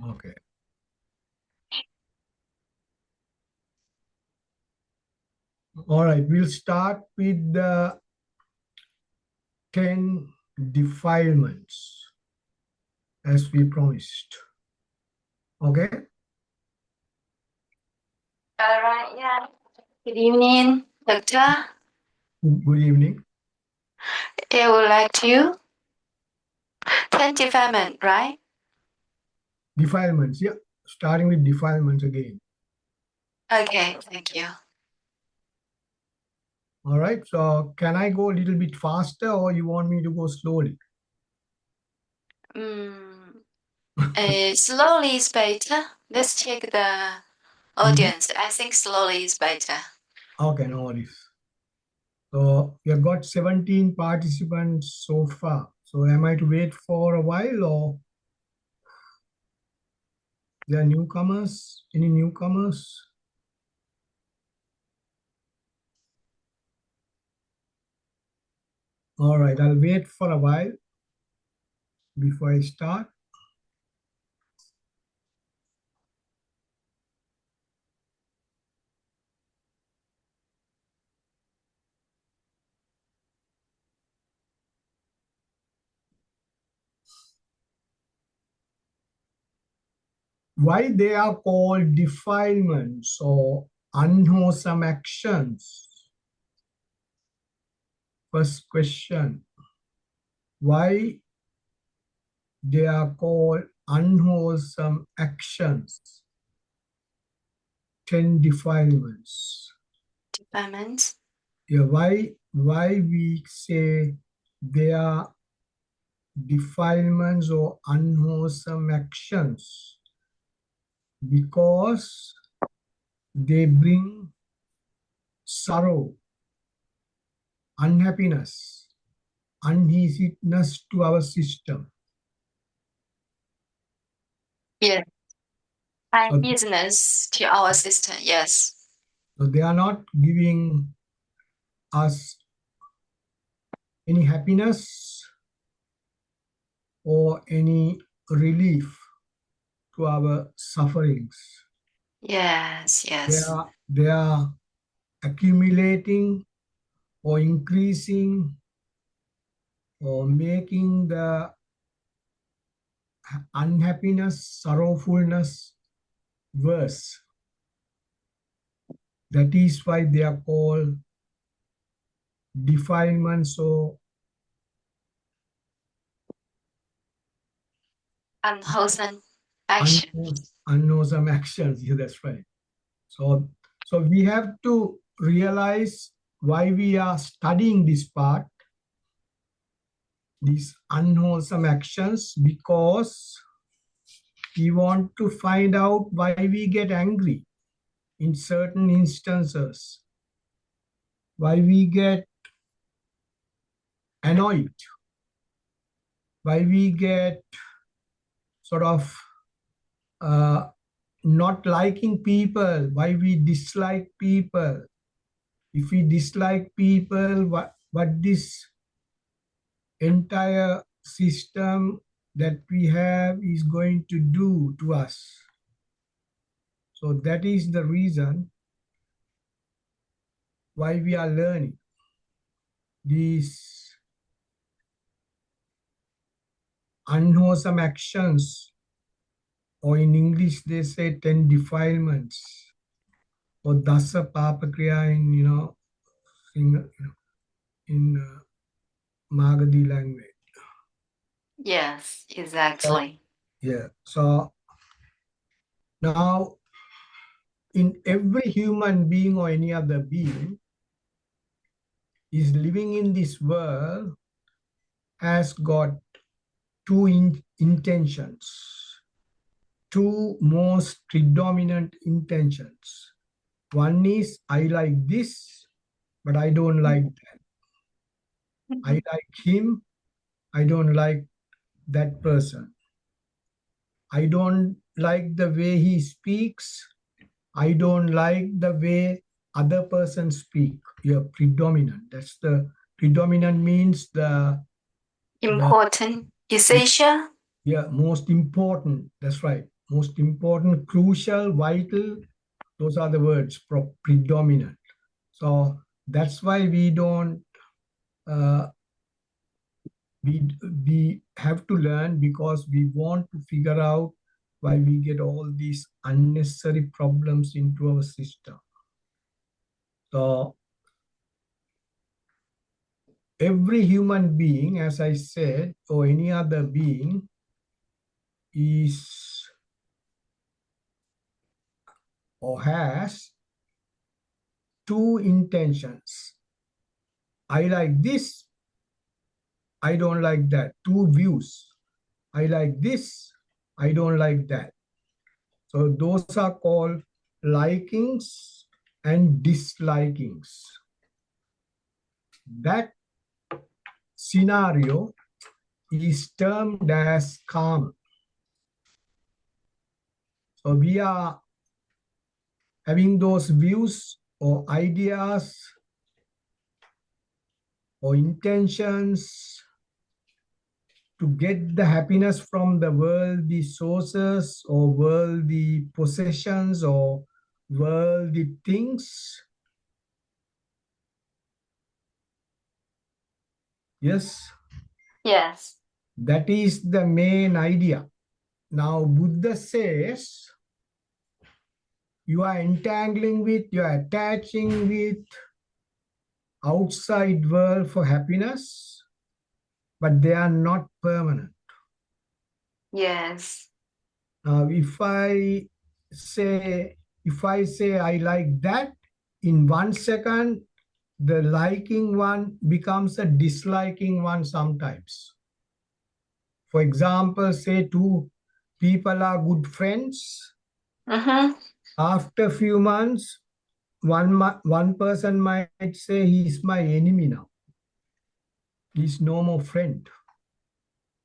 Okay. All right, we'll start with the 10 defilements as we promised. Okay? All right, yeah. Good evening, Doctor. Good evening. I would like to 10 defilement, right? Defilements, yeah. Starting with defilements again. Okay, thank you. All right, so can I go a little bit faster or you want me to go slowly? Slowly is better. Let's check the audience. I think slowly is better. Okay, no worries. So we have got 17 participants so far. So am I to wait for a while or there are newcomers? Any newcomers? All right, I'll wait for a while before I start. Why they are called defilements or unwholesome actions? First question. Why they are called unwholesome actions? 10 defilements. Defilements. Yeah, why we say they are defilements or unwholesome actions? Because they bring sorrow, unhappiness, uneasiness to our system. Yes. And business to our system, yes. So they are not giving us any happiness or any relief to our sufferings. Yes, yes. They are accumulating or increasing or making the unhappiness, sorrowfulness worse. That is why they are called defilements or Unwholesome action. unwholesome actions. Yeah, that's right. So we have to realize why we are studying this part, these unwholesome actions, because we want to find out why we get angry in certain instances, why we get annoyed, why we get sort of not liking people, why we dislike people. If we dislike people, what this entire system that we have is going to do to us. So that is the reason why we are learning these unwholesome actions, or in English they say 10 defilements, or dasa papakriya in Magadhi language. Yes, exactly. Yeah. So now in every human being or any other being is living in this world has got two intentions, two most predominant intentions. One is I like this, but I don't like that. I like him, I don't like that person. I don't like the way he speaks, I don't like the way other persons speak. You're predominant. That's the predominant means the Important, essential. Yeah, most important. That's right. Most important, crucial, vital. Those are the words, predominant. So that's why we don't, uh, we have to learn, because we want to figure out why we get all these unnecessary problems into our system. So every human being, as I said, or any other being, is or has two intentions. I like this, I don't like that. Two views. I like this, I don't like that. So those are called likings and dislikings. That scenario is termed as karma. So we are having those views or ideas or intentions to get the happiness from the worldly sources or worldly possessions or worldly things. Yes, Yes. that is the main idea. Now, Buddha says you are entangling with, you are attaching with outside world for happiness, but they are not permanent. Yes. Now, if I say I like that, in 1 second, the liking one becomes a disliking one sometimes. For example, say two people are good friends. Mm-hmm. After a few months, one person might say he's my enemy now. He's no more friend.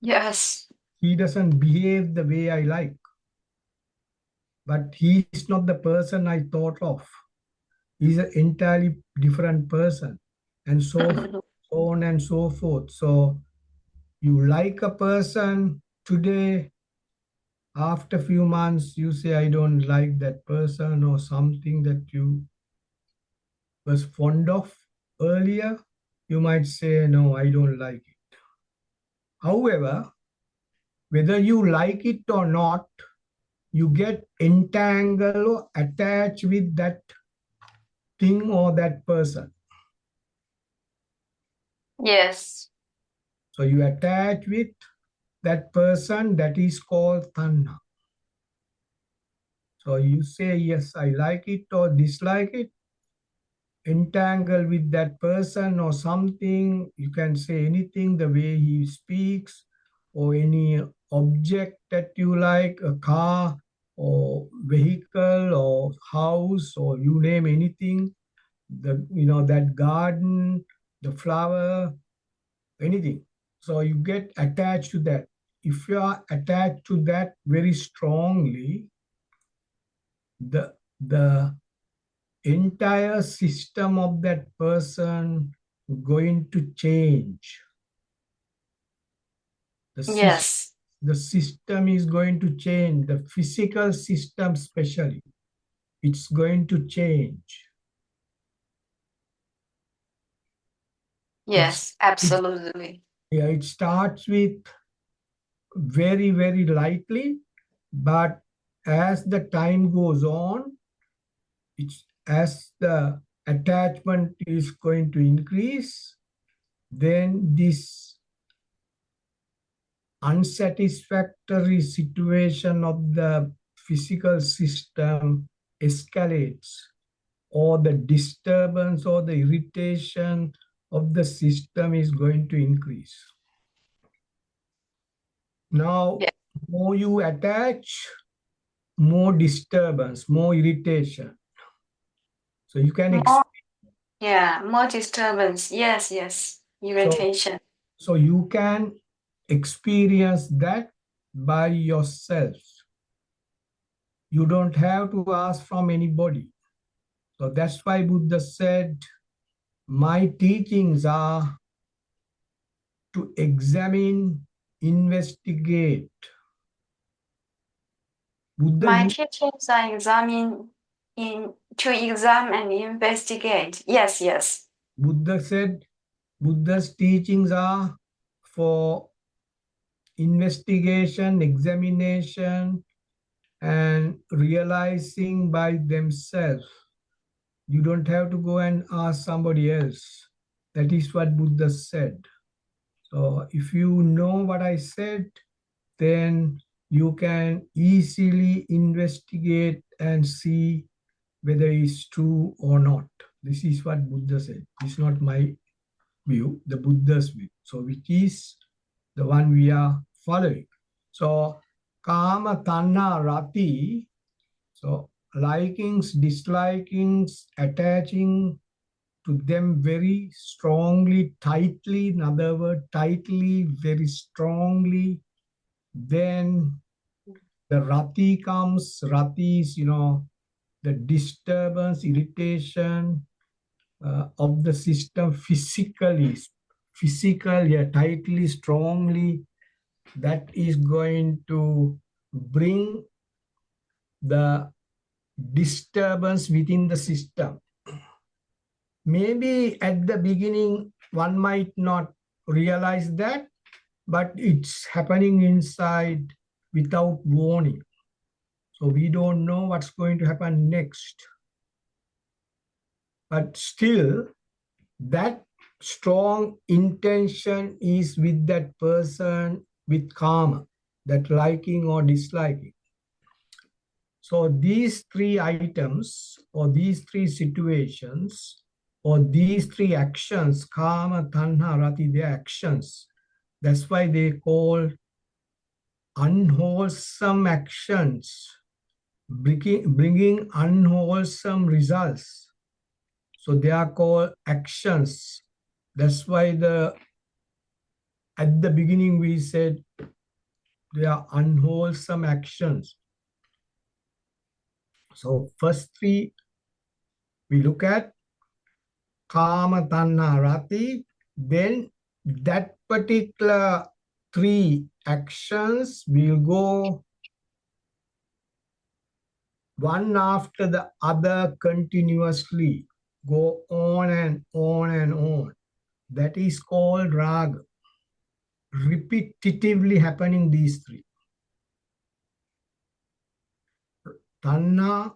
Yes. He doesn't behave the way I like. But he's not the person I thought of. He's an entirely different person. And so on and so forth. So you like a person today, after a few months, you say, I don't like that person, or something that you was fond of earlier, you might say, no, I don't like it. However, whether you like it or not, you get entangled or attached with that thing or that person. Yes. So you attach with that person, that is called tanha. So you say, yes, I like it or dislike it, entangled with that person or something. You can say anything, the way he speaks, or any object that you like, a car or vehicle or house, or you name anything, that garden, the flower, anything. So you get attached to that. If you are attached to that very strongly, the entire system of that person going to change. The system, Yes. the system is going to change. The physical system, especially, it's going to change. It's Yes. Absolutely. yeah. It starts with very, very lightly, but as the time goes on, it's as the attachment is going to increase, then this unsatisfactory situation of the physical system escalates, or the disturbance or the irritation of the system is going to increase. Now, Yeah. more you attach, more disturbance, more irritation. So you can More. Yeah. More disturbance. Yes. Yes. so Irritation. so you can experience that by yourself. You don't have to ask from anybody. So that's why Buddha said, my teachings are to examine investigate. Buddha, My teachers are to examine and investigate. Yes, yes. Buddha said Buddha's teachings are for investigation, examination, and realizing by themselves. You don't have to go and ask somebody else. That is what Buddha said. So if you know what I said, then you can easily investigate and see whether it's true or not. This is what Buddha said. It's not my view, the Buddha's view. So which is the one we are following. So Kama Tanha Rati, so likings, dislikings, attaching to them very strongly, tightly, in other words, tightly, very strongly. Then the Rati comes, Rati is, the disturbance, irritation of the system physically, yeah, tightly, strongly, that is going to bring the disturbance within the system. Maybe at the beginning, one might not realize that, but it's happening inside without warning. So we don't know what's going to happen next. But still, that strong intention is with that person with karma, that liking or disliking. So these three items or these three situations or these three actions, karma, tanha, rati, they are actions. That's why they call unwholesome actions, bringing unwholesome results. So they are called actions. That's why at the beginning we said they are unwholesome actions. So first three we look at kama, tanha, rati, then that particular three actions will go one after the other continuously, go on and on and on. That is called raga. Repetitively happening, these three. Tanha,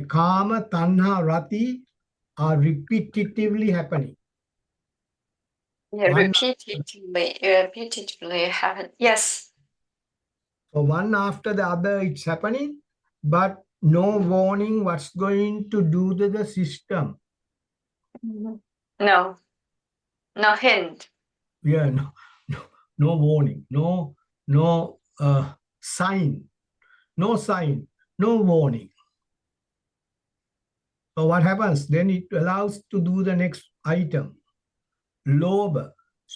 kama, tanha, rati are repetitively happening. Yeah, repeatedly happen. Yes. So one after the other it's happening, but no warning what's going to do to the system. No. No hint. Yeah, no warning, no sign, no sign, no warning. So what happens? Then it allows to do the next item. Lobha.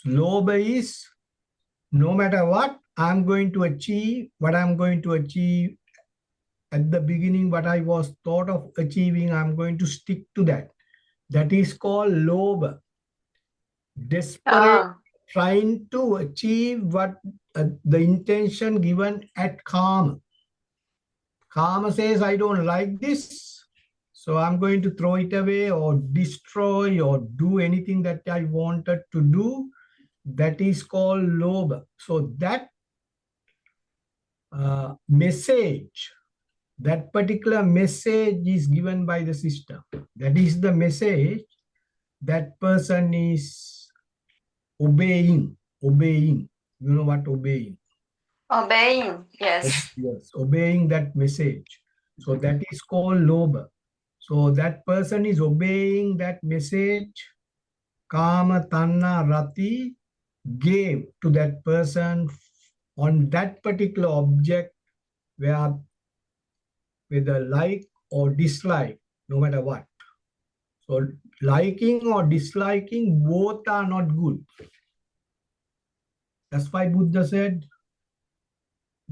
Lobha is no matter what I'm going to achieve, what I'm going to achieve at the beginning, what I was thought of achieving, I'm going to stick to that. That is called lobha. Desperate, trying to achieve what the intention given at karma. Karma says, I don't like this, so I'm going to throw it away or destroy or do anything that I wanted to do. That is called lobha. So that message, that particular message is given by the system. That is the message that person is obeying. You know what obeying? Obeying, yes. Yes, obeying that message. So that is called lobha. So that person is obeying that message, kama, tanha, rati, gave to that person on that particular object where whether like or dislike, no matter what. So liking or disliking, both are not good. That's why Buddha said,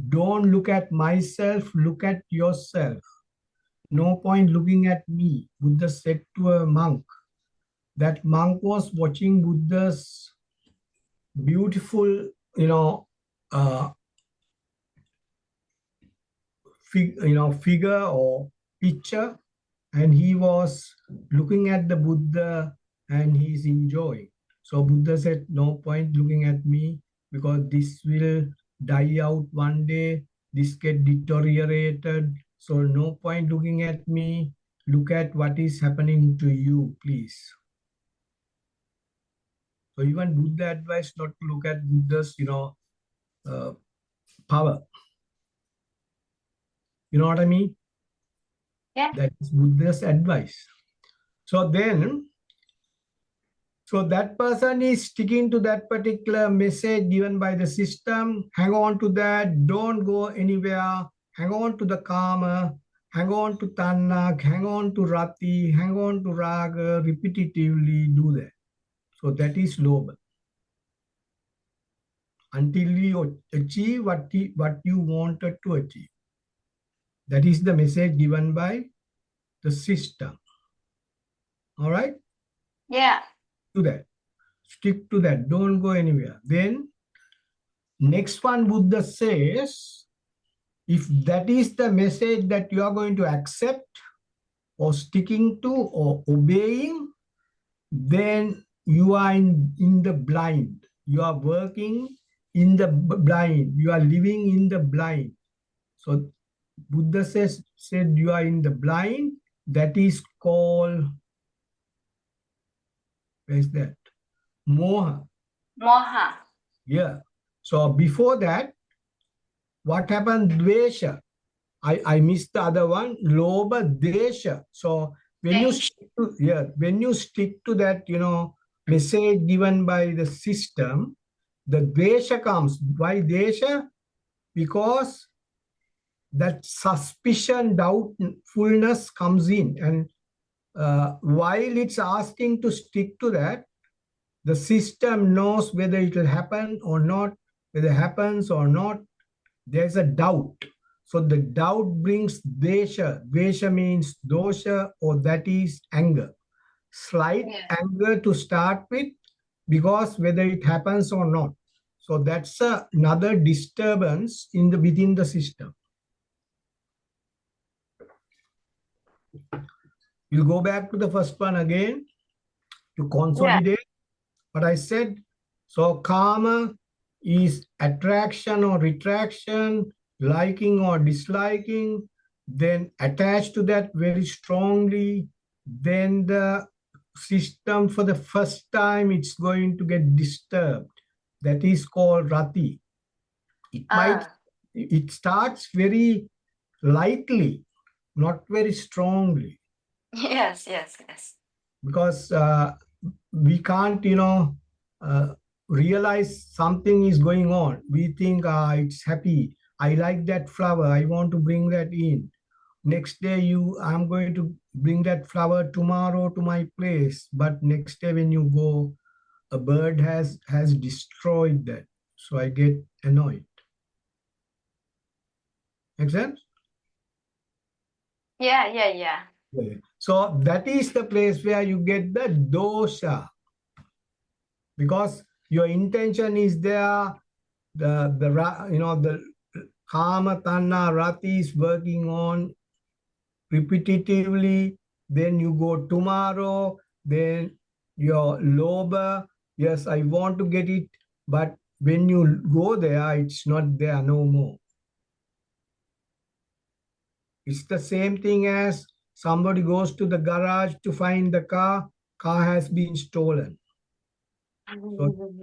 don't look at myself, look at yourself. No point looking at me. Buddha said to a monk. That monk was watching Buddha's beautiful, figure or picture, and he was looking at the Buddha and he's enjoying. So Buddha said, no point looking at me because this will die out one day, this get deteriorated. So no point looking at me. Look at what is happening to you, please. So even Buddha advised not to look at Buddha's, power. You know what I mean? Yeah. That is Buddha's advice. So then, so that person is sticking to that particular message given by the system. Hang on to that. Don't go anywhere. Hang on to the karma. Hang on to tanna. Hang on to rati. Hang on to raga. Repetitively do that. So that is lobha. Until you achieve what you wanted to achieve. That is the message given by the system. All right? Yeah. Do that. Stick to that. Don't go anywhere. Then next one, Buddha says, if that is the message that you are going to accept or sticking to or obeying, then you are in the blind. You are working in the blind. You are living in the blind. So Buddha said you are in the blind. That is called, where is that? Moha. Moha. Yeah. So before that, what happened? Dvesha. I missed the other one. Lobha, desha. So when you stick to, when you stick to that, message given by the system, the desha comes. Why desha? Because that suspicion, doubtfulness comes in, and while it's asking to stick to that, the system knows whether it will happen or not, whether it happens or not. There's a doubt. So the doubt brings desha. Desha means dosha, or that is anger. Slight anger to start with, because whether it happens or not. So that's another disturbance within the system. We'll go back to the first one again to consolidate what I said. So karma is attraction or retraction, liking or disliking, then attached to that very strongly. Then the system, for the first time, it's going to get disturbed. That is called rati. It starts very lightly, not very strongly. Yes. Because we can't, realize something is going on. We think it's happy. I like that flower. I want to bring that in. Next day, I'm going to bring that flower tomorrow to my place. But next day when you go, a bird has destroyed that. So I get annoyed. Make sense? Yeah. So that is the place where you get the dosha. Because your intention is there, the kama, tanna, rati is working on repetitively. Then you go tomorrow, then your lobha, yes, I want to get it, but when you go there, it's not there no more. It's the same thing as somebody goes to the garage to find the car has been stolen. So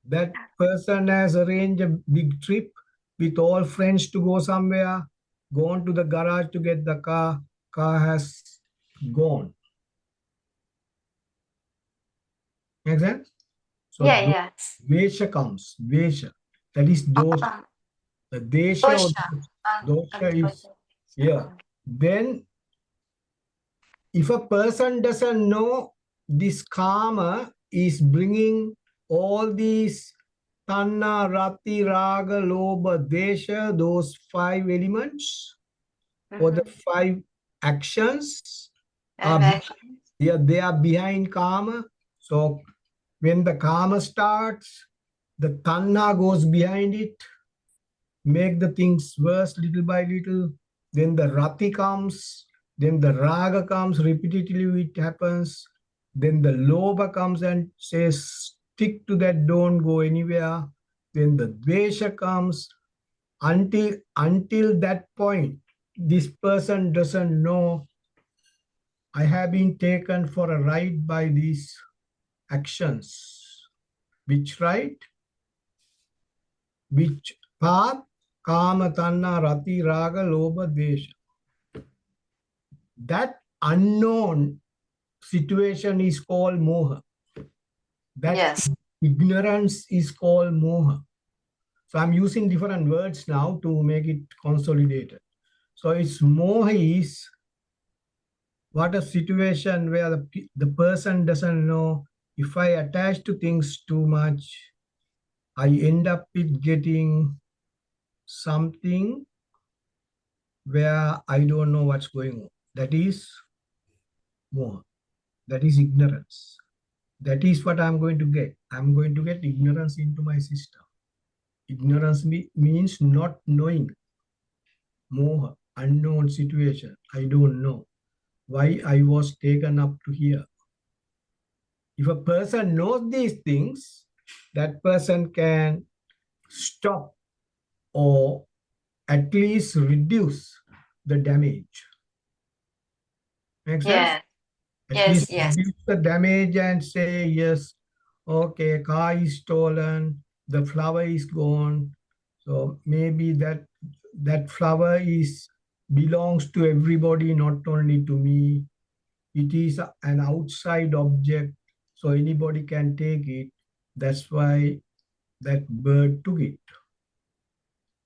that person has arranged a big trip with all friends to go somewhere, gone to the garage to get the car has gone. Make sense? So Vesha comes, Vesha. That is dosha. The desha or dosha is, Then if a person doesn't know this karma is bringing all these tanna, rati, raga, lobha, desha, those 5 elements, or the 5 actions, they are behind karma. So when the karma starts, the tanna goes behind it. make the things worse little by little. Then the rati comes, then the raga comes, repetitively it happens. Then the lobha comes and says, stick to that, don't go anywhere. Then the dvesha comes. Until that point, this person doesn't know I have been taken for a ride by these actions. Which ride? Which path? Kama, tanna, rati, raga, lobha, dvesha. That unknown situation is called moha. That Yes. ignorance is called moha. So I'm using different words now to make it consolidated. So it's moha is what a situation where the person doesn't know if I attach to things too much, I end up with getting something where I don't know what's going on. That is moha. That is ignorance. That is what I'm going to get. I'm going to get ignorance into my system. Ignorance means not knowing. Moha, unknown situation. I don't know why I was taken up to here. If a person knows these things, that person can stop or at least reduce the damage. Make sense? Yeah. At Yes. least Yes. reduce the damage and say, yes, okay, car is stolen, the flower is gone. So maybe that flower is belongs to everybody, not only to me. It is an outside object, so anybody can take it. That's why that bird took it.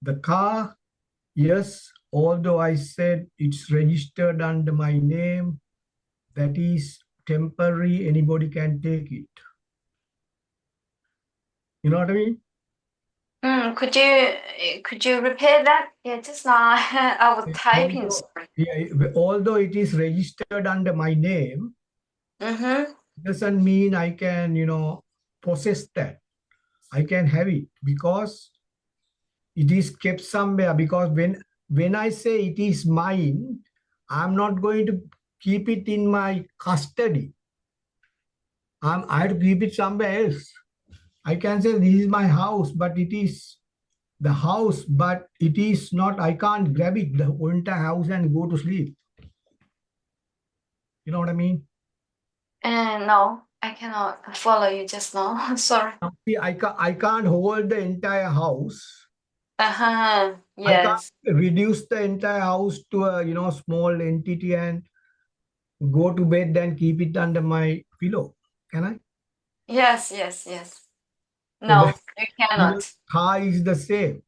The car, yes, although I said it's registered under my name, that is temporary, anybody can take it. You know what I mean? Could you repeat that? Yeah, just now I was typing. Although, Sorry. yeah, although it is registered under my name, Mm-hmm. doesn't mean I can, possess that. I can have it because it is kept somewhere. Because when I say it is mine, I'm not going to keep it in my custody. I have to keep it somewhere else. I can say this is my house, but it is the house, but it is not, I can't grab it, the entire house, and go to sleep. You know what I mean? And no, I cannot follow you just now. Sorry. Now, see, I can't hold the entire house. Uh-huh. I Yes. can't reduce the entire house to a small entity and go to bed and keep it under my pillow. Can I? Yes, yes, yes. So No, you even cannot. car is the same.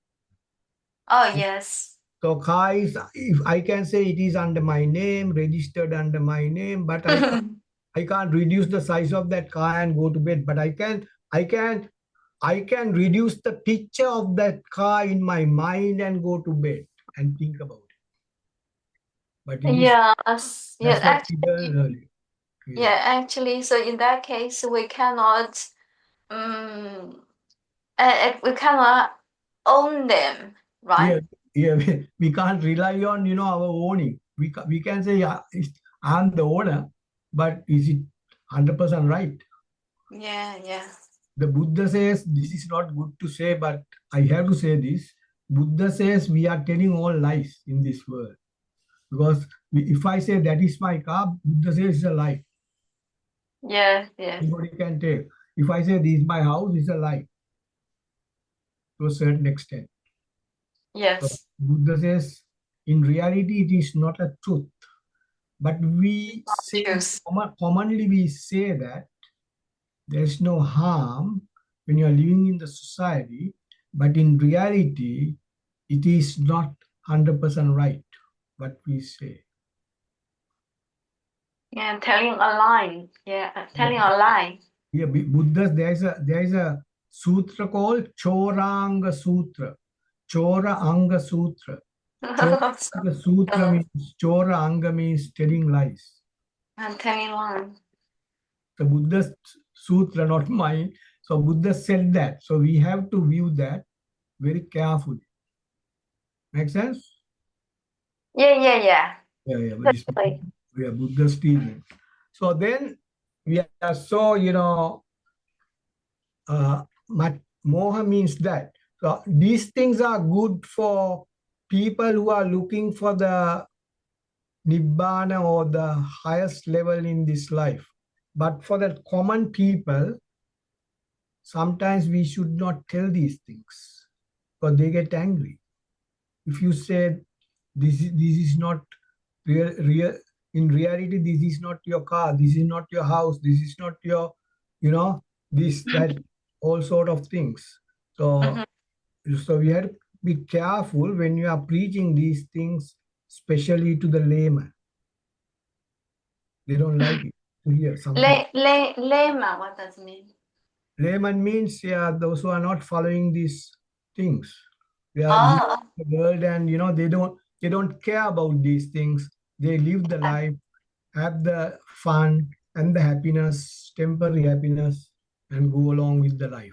Oh, yes. So car is, if I can say it is under my name, registered under my name, but I can't reduce the size of that car and go to bed. But I can reduce the picture of that car in my mind and go to bed and think about it. But it is, Yes. Yeah, that's what we actually, learned earlier. yeah, actually, so in that case, we cannot, um, we cannot own them, Yeah, right? yeah, we can't rely on our owning. We can say, yeah, I'm the owner, but is it 100% right? Yeah, yeah. The Buddha says this is not good to say, but I have to say this. Buddha says we are telling all lies in this world because if I say that is my car, Buddha says it's a lie. Yes, yes, Anybody can tell. If I say this is my house, it's a lie to a certain extent. So yes. Buddha says in reality it is not a truth. But we say, Choose. commonly we say that there's no harm when you are living in the society, but in reality, it is not 100% right what we say. Yeah, telling a lie. Yeah, Yeah, telling a lie. yeah, Buddha, there is a sutra called Choranga Sutra. Chora Anga Sutra. Choranga Sutra means Chora Anga means telling lies. I'm telling lie. The Buddha's sutra, not mine. So Buddha said that. So we have to view that very carefully. Make sense? Yeah, yeah, yeah. Yeah, but it's Totally. we are Buddha's teaching. So then we are so, moha means that. So these things are good for people who are looking for the nibbana or the highest level in this life. But for the common people, sometimes we should not tell these things because they get angry. If you say this is not real, in reality, this is not your car, this is not your house, this is not your, this, that, all sort of things. Mhm. So we have to be careful when you are preaching these things, especially to the layman. They don't like it to hear something. Layman, what does it mean? Layman means, yeah, those who are not following these things. They are living Oh, in the world, and they don't care about these things. They live the life, have the fun and the happiness, temporary happiness, and go along with the life.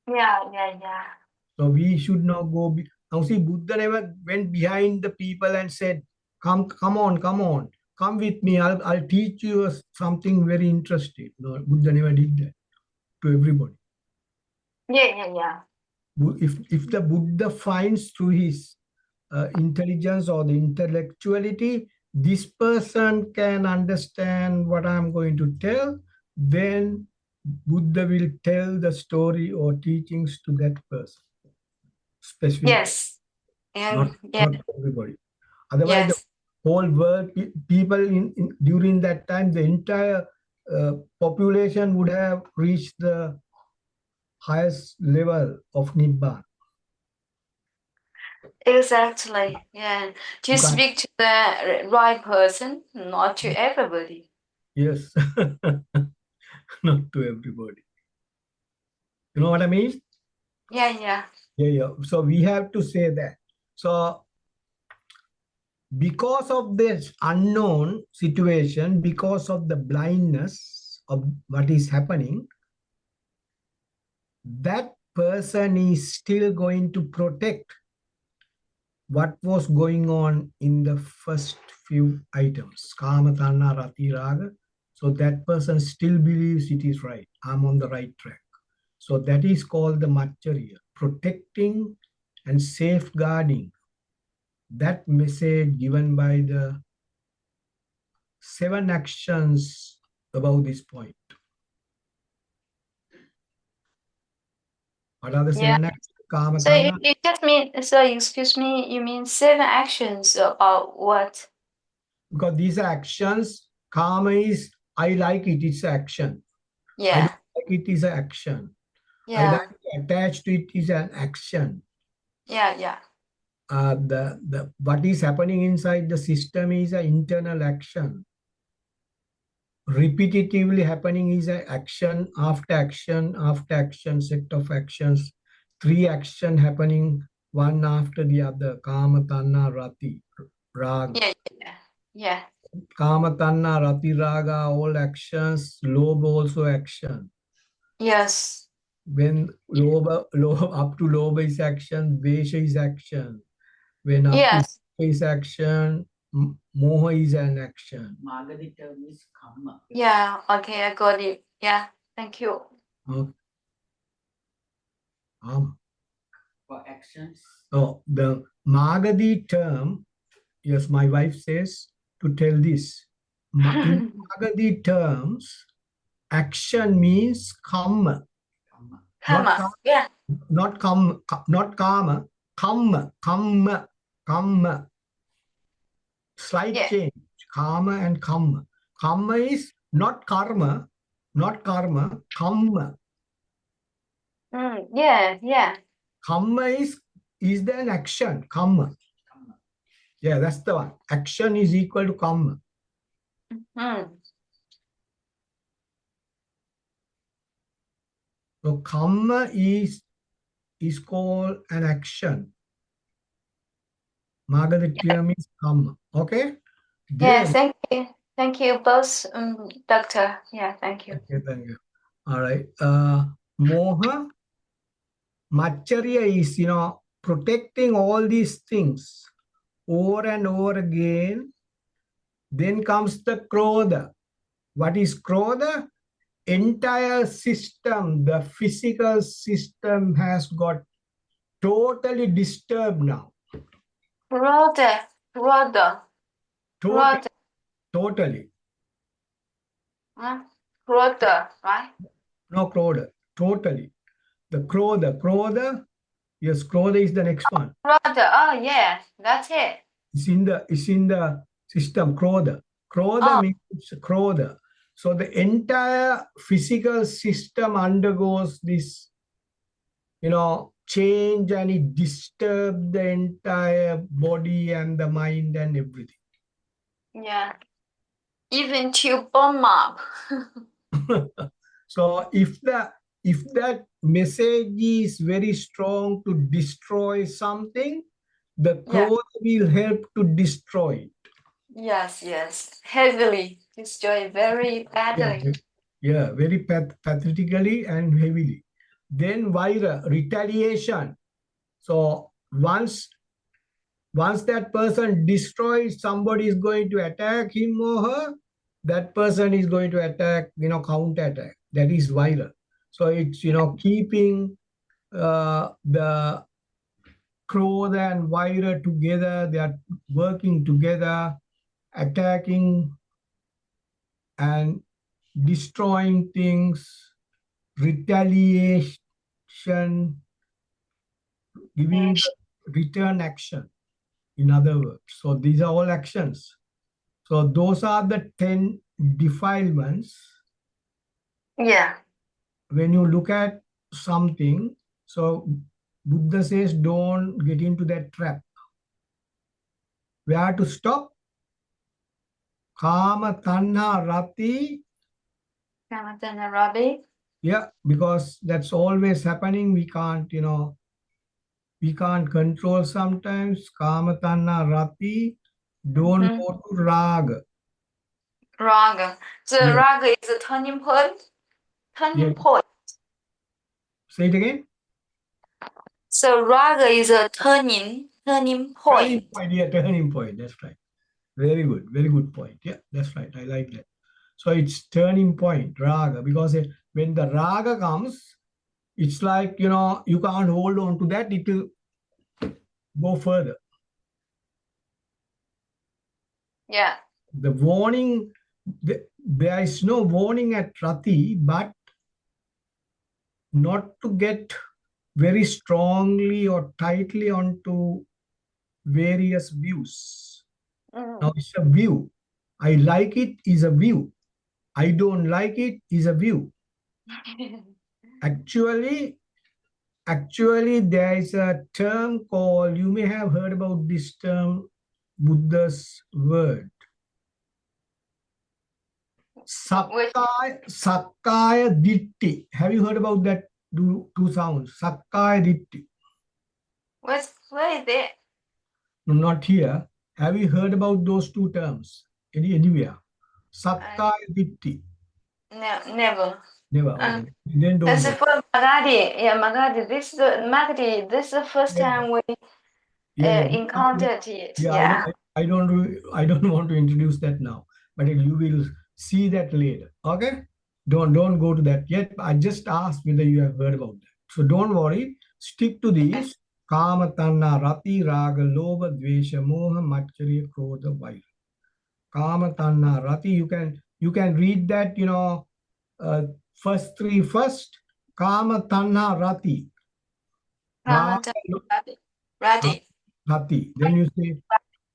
yeah, yeah, yeah. So we should not go. Now see, Buddha never went behind the people and said, come on, come with me. I'll teach you something very interesting." No, Buddha never did that to everybody. Yeah, yeah, yeah. If the Buddha finds through his intelligence or the intellectuality, this person can understand what I'm going to tell, then Buddha will tell the story or teachings to that person specifically, Yes. And not yeah, not everybody. Otherwise, the yes. whole world, people during that time, the entire population would have reached the highest level of Nibbana. Exactly. Yeah. To You can't, speak to the right person, not to everybody. yes, not to everybody. You know what I mean? Yeah, yeah. Yeah. So we have to say that. So because of this unknown situation, because of the blindness of what is happening, that person is still going to protect what was going on in the first few items, kama, tanna, rati, raga. So that person still believes it is right. I'm on the right track. So that is called the Macharya, protecting and safeguarding that message given by the 7 actions about this point. What are the Yeah. 7 actions? Kama, So tanna. you just mean, so excuse me, you mean 7 actions about what? Because these actions, karma is, I like it, it's action. I Yeah. don't like it, is an action. I like Yeah. to attach to it, is an action. Yeah, yeah. The what is happening inside the system is an internal action. Repetitively happening is an action after action after action, set of actions, 3 action happening one after the other. Kama, tanna, rati, raga. Yeah, yeah. Yeah. Kama, tanna, rati, raga, all actions. Lobha also action. Yes. When lobha up to lobha is action, vesha is action. When up to Yes. is action, moha is an action. Magadi term is karma. Yeah. Okay, I got it. Yeah. Thank you. Okay. For actions. Oh, the Magadi term, yes, my wife says to tell this. In Magadi terms, action means karma, not Karma. Yeah. not not karma, karma, slight Yeah. change, karma and karma. Karma is not karma, karma. Yeah, yeah. Karma is an action, karma. Yeah, that's the one. Action is equal to karma. Mm. So karma is called an action. Margaret means karma. Okay? Yeah, Then, thank you. Thank you both, doctor. Yeah, thank you. okay, thank you. All right. Moha, Macharya is, protecting all these things over and over again. Then comes the Krodha. What is Krodha? Entire system, the physical system has got totally disturbed now. Brother, brother, Totally, brother, totally. brother, right? No Krodha, totally. The Krodha, yes, Krodha is the next one. Brother, oh yeah, that's it. It's in the system, Krodha. Krodha Oh, means Krodha. So the entire physical system undergoes this, change, and it disturbs the entire body and the mind and everything. yeah. Even to bomb up. So if that message is very strong to destroy something, the Yeah. Krodha will help to destroy it. Yes, yes. Heavily destroy very badly. Yeah, very pathetically and heavily. Then Vaira, retaliation. So once that person destroys, somebody is going to attack him or her, that person is going to attack, counter attack. That is Vaira. So it's, keeping the Krodha and Vaira together. They are working together, attacking and destroying things, retaliation, giving the return action, in other words. So these are all actions. So those are the 10 defilements. Yeah. When you look at something, so Buddha says don't get into that trap. Where to stop? Kama, tanha, rati. Ramadana Rabi. Yeah, because that's always happening. We can't control sometimes. Kama, tanha, rati. Don't Mm-hmm. go to raga. Raga. So Yeah, raga is a turning point. yeah. Turning point. Say it again. So raga is a turning Turning point. point. Yeah, turning point. That's right. Very good. Very good point. Yeah, that's right. I like that. So it's turning point, raga, because when the raga comes, it's like, you can't hold on to that. It will go further. Yeah. The warning, there is no warning at Rati, but not to get very strongly or tightly onto various views. Now it's a view. I like it is a view. I don't like it is a view. Actually, there is a term called, you may have heard about this term, Buddha's word. Which Sakkaya Ditti. Have you heard about that two sounds? Sakkaya Ditti. where is it? No, not here. Have you heard about those two terms? Anywhere? Sakkaya Ditti. No, never. Never. Um, Okay. Then don't that's worry. for Magadi. Yeah, Magadi. This is the first Yeah, time we yeah. encountered it. Yeah, Yeah. I don't want to introduce that now, but you will see that later. Okay? Don't go to that yet. I just asked whether you have heard about that. So don't worry. Stick to these. Kama, tanna, rati, raga, lobha, dvesha, moha, matcharya, krodha, vaira. Kama, tanna, rati. You can read that, uh, first three first. Kama, tanna, rati. Raga, Ramadana Radi. rati. Then you say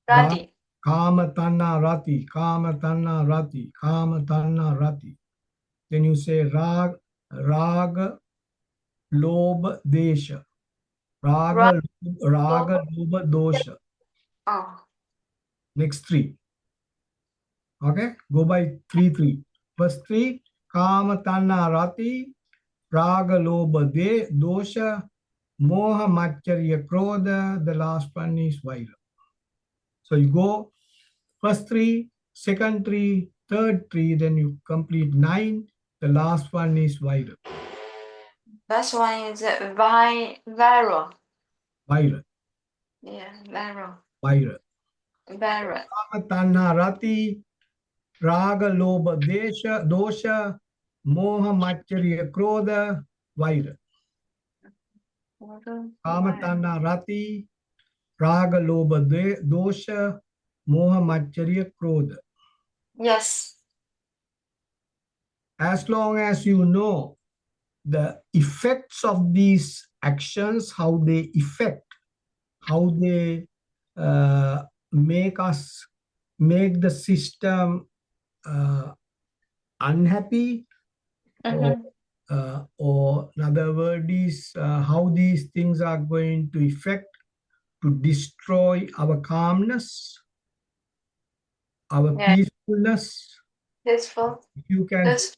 Radi. Kama tanna rati, kama tanna rati, kama tanna rati. Then you say raga, lobha, desha. Radi. Raga, lobha, dosha. Oh. Next three. Okay? Go by three. First three, kama tanna rati, raga, lobha, dosha, moha, macharya, krodha. The last one is vaira. So you go first three, second three, third three, then you complete 9. The last one is viral. That's one is viral. Vaira. Yeah, Varo. Vaira. Varo. Kama, tanha, rati, raga, lobha, desha, dosha, moha, machariya, krodha, vaira. Kama, tanha, rati, raga, lobha, dosha, moha, machariya, krodha. Yes. As long as you know the effects of these actions, how they affect, how they make the system unhappy, or Mm-hmm. another word is how these things are going to affect to destroy our calmness, our Yeah. peacefulness. Peaceful. If you can Peaceful.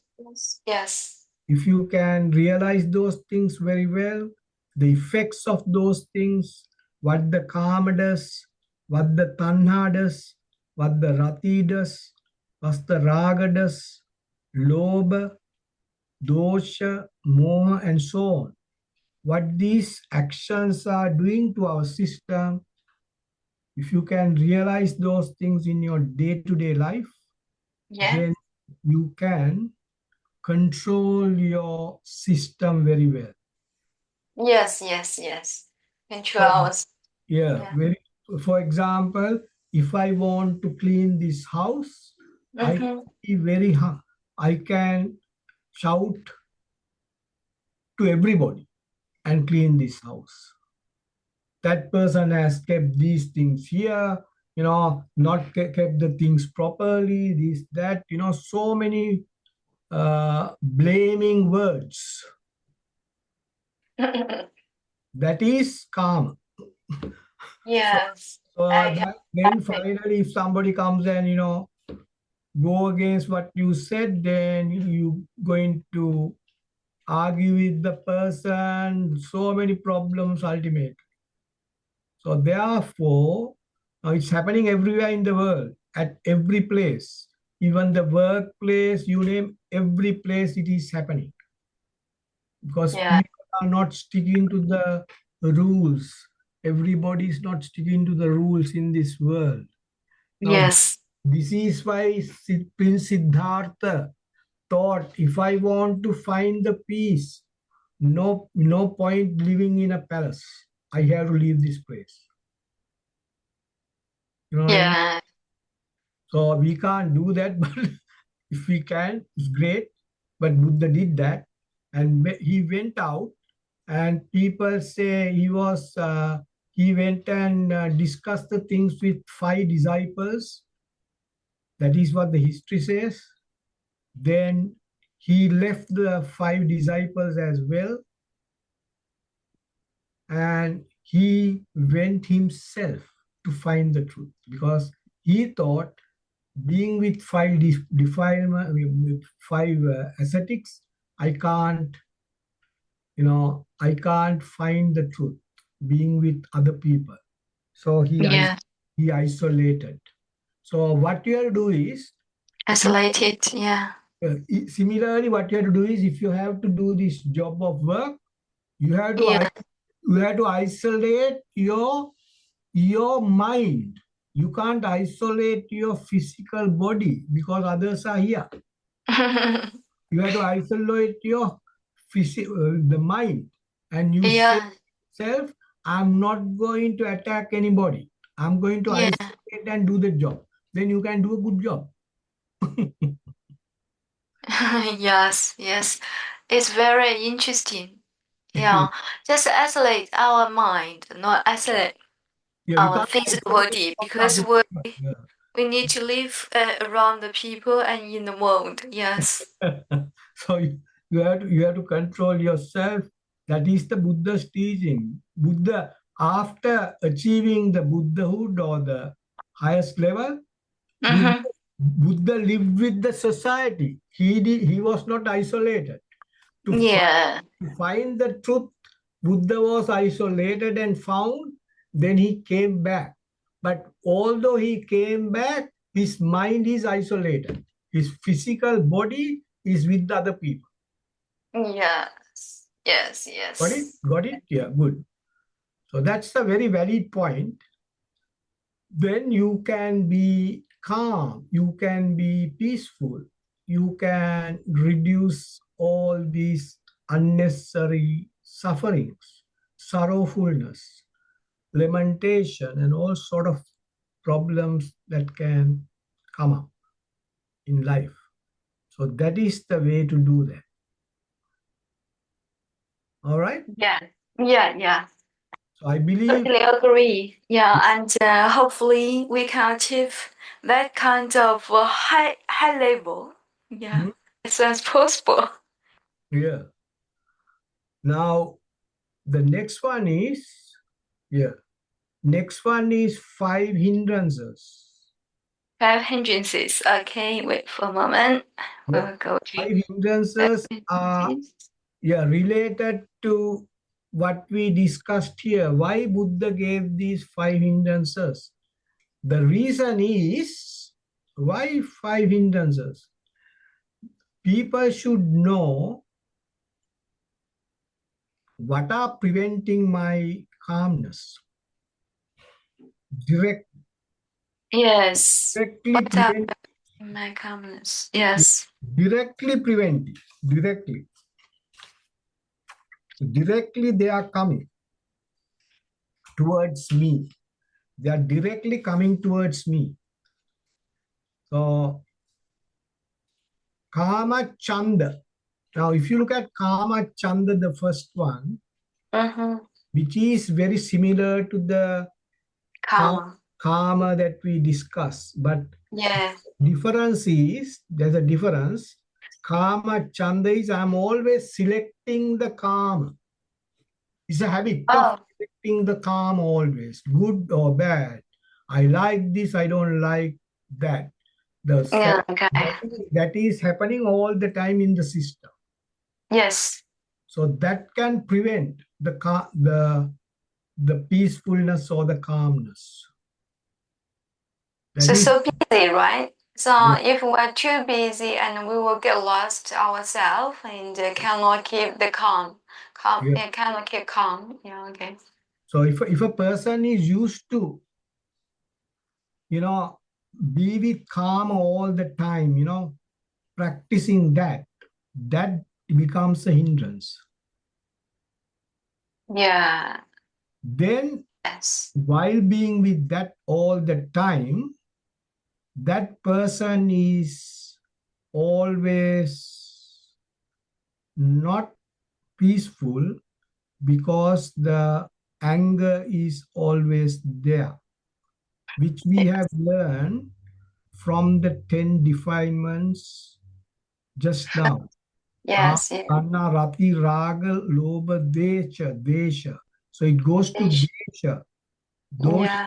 Yes. If you can realize those things very well, the effects of those things, what the karma does, what the tanha does, what the rati does, what the raga does, lobha, dosha, moha, and so on. What these actions are doing to our system, if you can realize those things in your day-to-day life, Yeah. then you can control your system very well. Yes. Yes. Yes. In two For, hours. yeah, Yeah. very. For example, if I want to clean this house, I can Mm-hmm. be very. I can shout to everybody and clean this house. That person has kept these things here, not kept the things properly. This, that, so many blaming words. That is karma. So, Yes. I can. then finally, if somebody comes and go against what you said, then you going to argue with the person. So many problems ultimately. So therefore, it's happening everywhere in the world, at every place, even the workplace. You name every place, it is happening because Yeah. people are not sticking to the rules. Everybody is not sticking to the rules in this world. Now, Yes. this is why Prince Siddhartha thought, if I want to find the peace, no point living in a palace. I have to leave this place. You know what I mean? Yeah. So we can't do that, but if we can, it's great. But Buddha did that, and he went out, and people say he went and discussed the things with 5 disciples. That is what the history says. Then he left the 5 disciples as well, and he went himself to find the truth because he thought being with 5 defilement, with 5 ascetics, I can't, I can't find the truth being with other people. So Yeah. he isolated. So what you have to do is, Isolated. Yeah. similarly, what you have to do is, if you have to do this job of work, you have to Yeah. you have to isolate your mind. You can't isolate your physical body because others are here. You have to isolate your the mind, and you say Yeah. self, I'm not going to attack anybody. I'm going to Yeah. isolate and do the job. Then you can do a good job. Yes. Yes. It's very interesting. Yeah. Just isolate our mind, not isolate Yeah, we our can't physical isolate body from the because other we need to live around the people and in the world. Yes. So you have to control yourself. That is the Buddha's teaching. Buddha, after achieving the Buddhahood or the highest level, Buddha, Mm-hmm. Buddha lived with the society. He was not isolated. To Yeah. find the truth, Buddha was isolated and found, then he came back. But although he came back, his mind is isolated. His physical body is with other people. Yes. Yes. Got it? Yes. Got it? Yeah, good. So that's a very valid point. Then you can be calm, you can be peaceful, you can reduce all these unnecessary sufferings, sorrowfulness, lamentation, and all sort of problems that can come up in life. So that is the way to do that. All right. Yeah. Yeah. Yeah. So I believe. Totally agree. Yeah, and hopefully we can achieve that kind of high level. Yeah, Mhm. as soon as possible. Yeah. Now the next one is, yeah. Next one is five hindrances. 5 hindrances. Okay, wait for a moment. Yeah. We'll go to Five hindrances are, 5 hindrances. yeah, related to what we discussed here. Why Buddha gave these five hindrances? The reason is, why five hindrances? People should know what are preventing my calmness. Direct, Yes. directly What are prevent, my calmness? Yes. directly prevent it. Directly. Directly they are coming towards me. They are directly coming towards me. So Kama Chanda. Now, if you look at Kama Chanda, the first one, Mm-hmm. which is very similar to the Karma. Kama that we discuss, but Yeah. difference is, there's a difference. Kama Chanda is I'm always selecting the Kama. It's a habit of Oh, selecting the Kama always, good or bad. I like this, I don't like that. The yeah. Okay. that is happening all the time in the system. Yes. So that can prevent the peacefulness or the calmness. That So is, so busy, right? So yeah, if we're too busy and we will get lost ourselves and cannot keep the calm, yeah. yeah, cannot keep calm. Yeah, okay. So if a person is used to, you know, be with calm all the time, you know, practicing that, that becomes a hindrance. Yeah. Then Yes. while being with that all the time, that person is always not peaceful because the anger is always there, which we have learned from the 10 defilements just now. Yes. Yeah. Kanna, Rati, Raga, Loba, Desha, Desha. So it goes to Desha. Dosha, Yeah.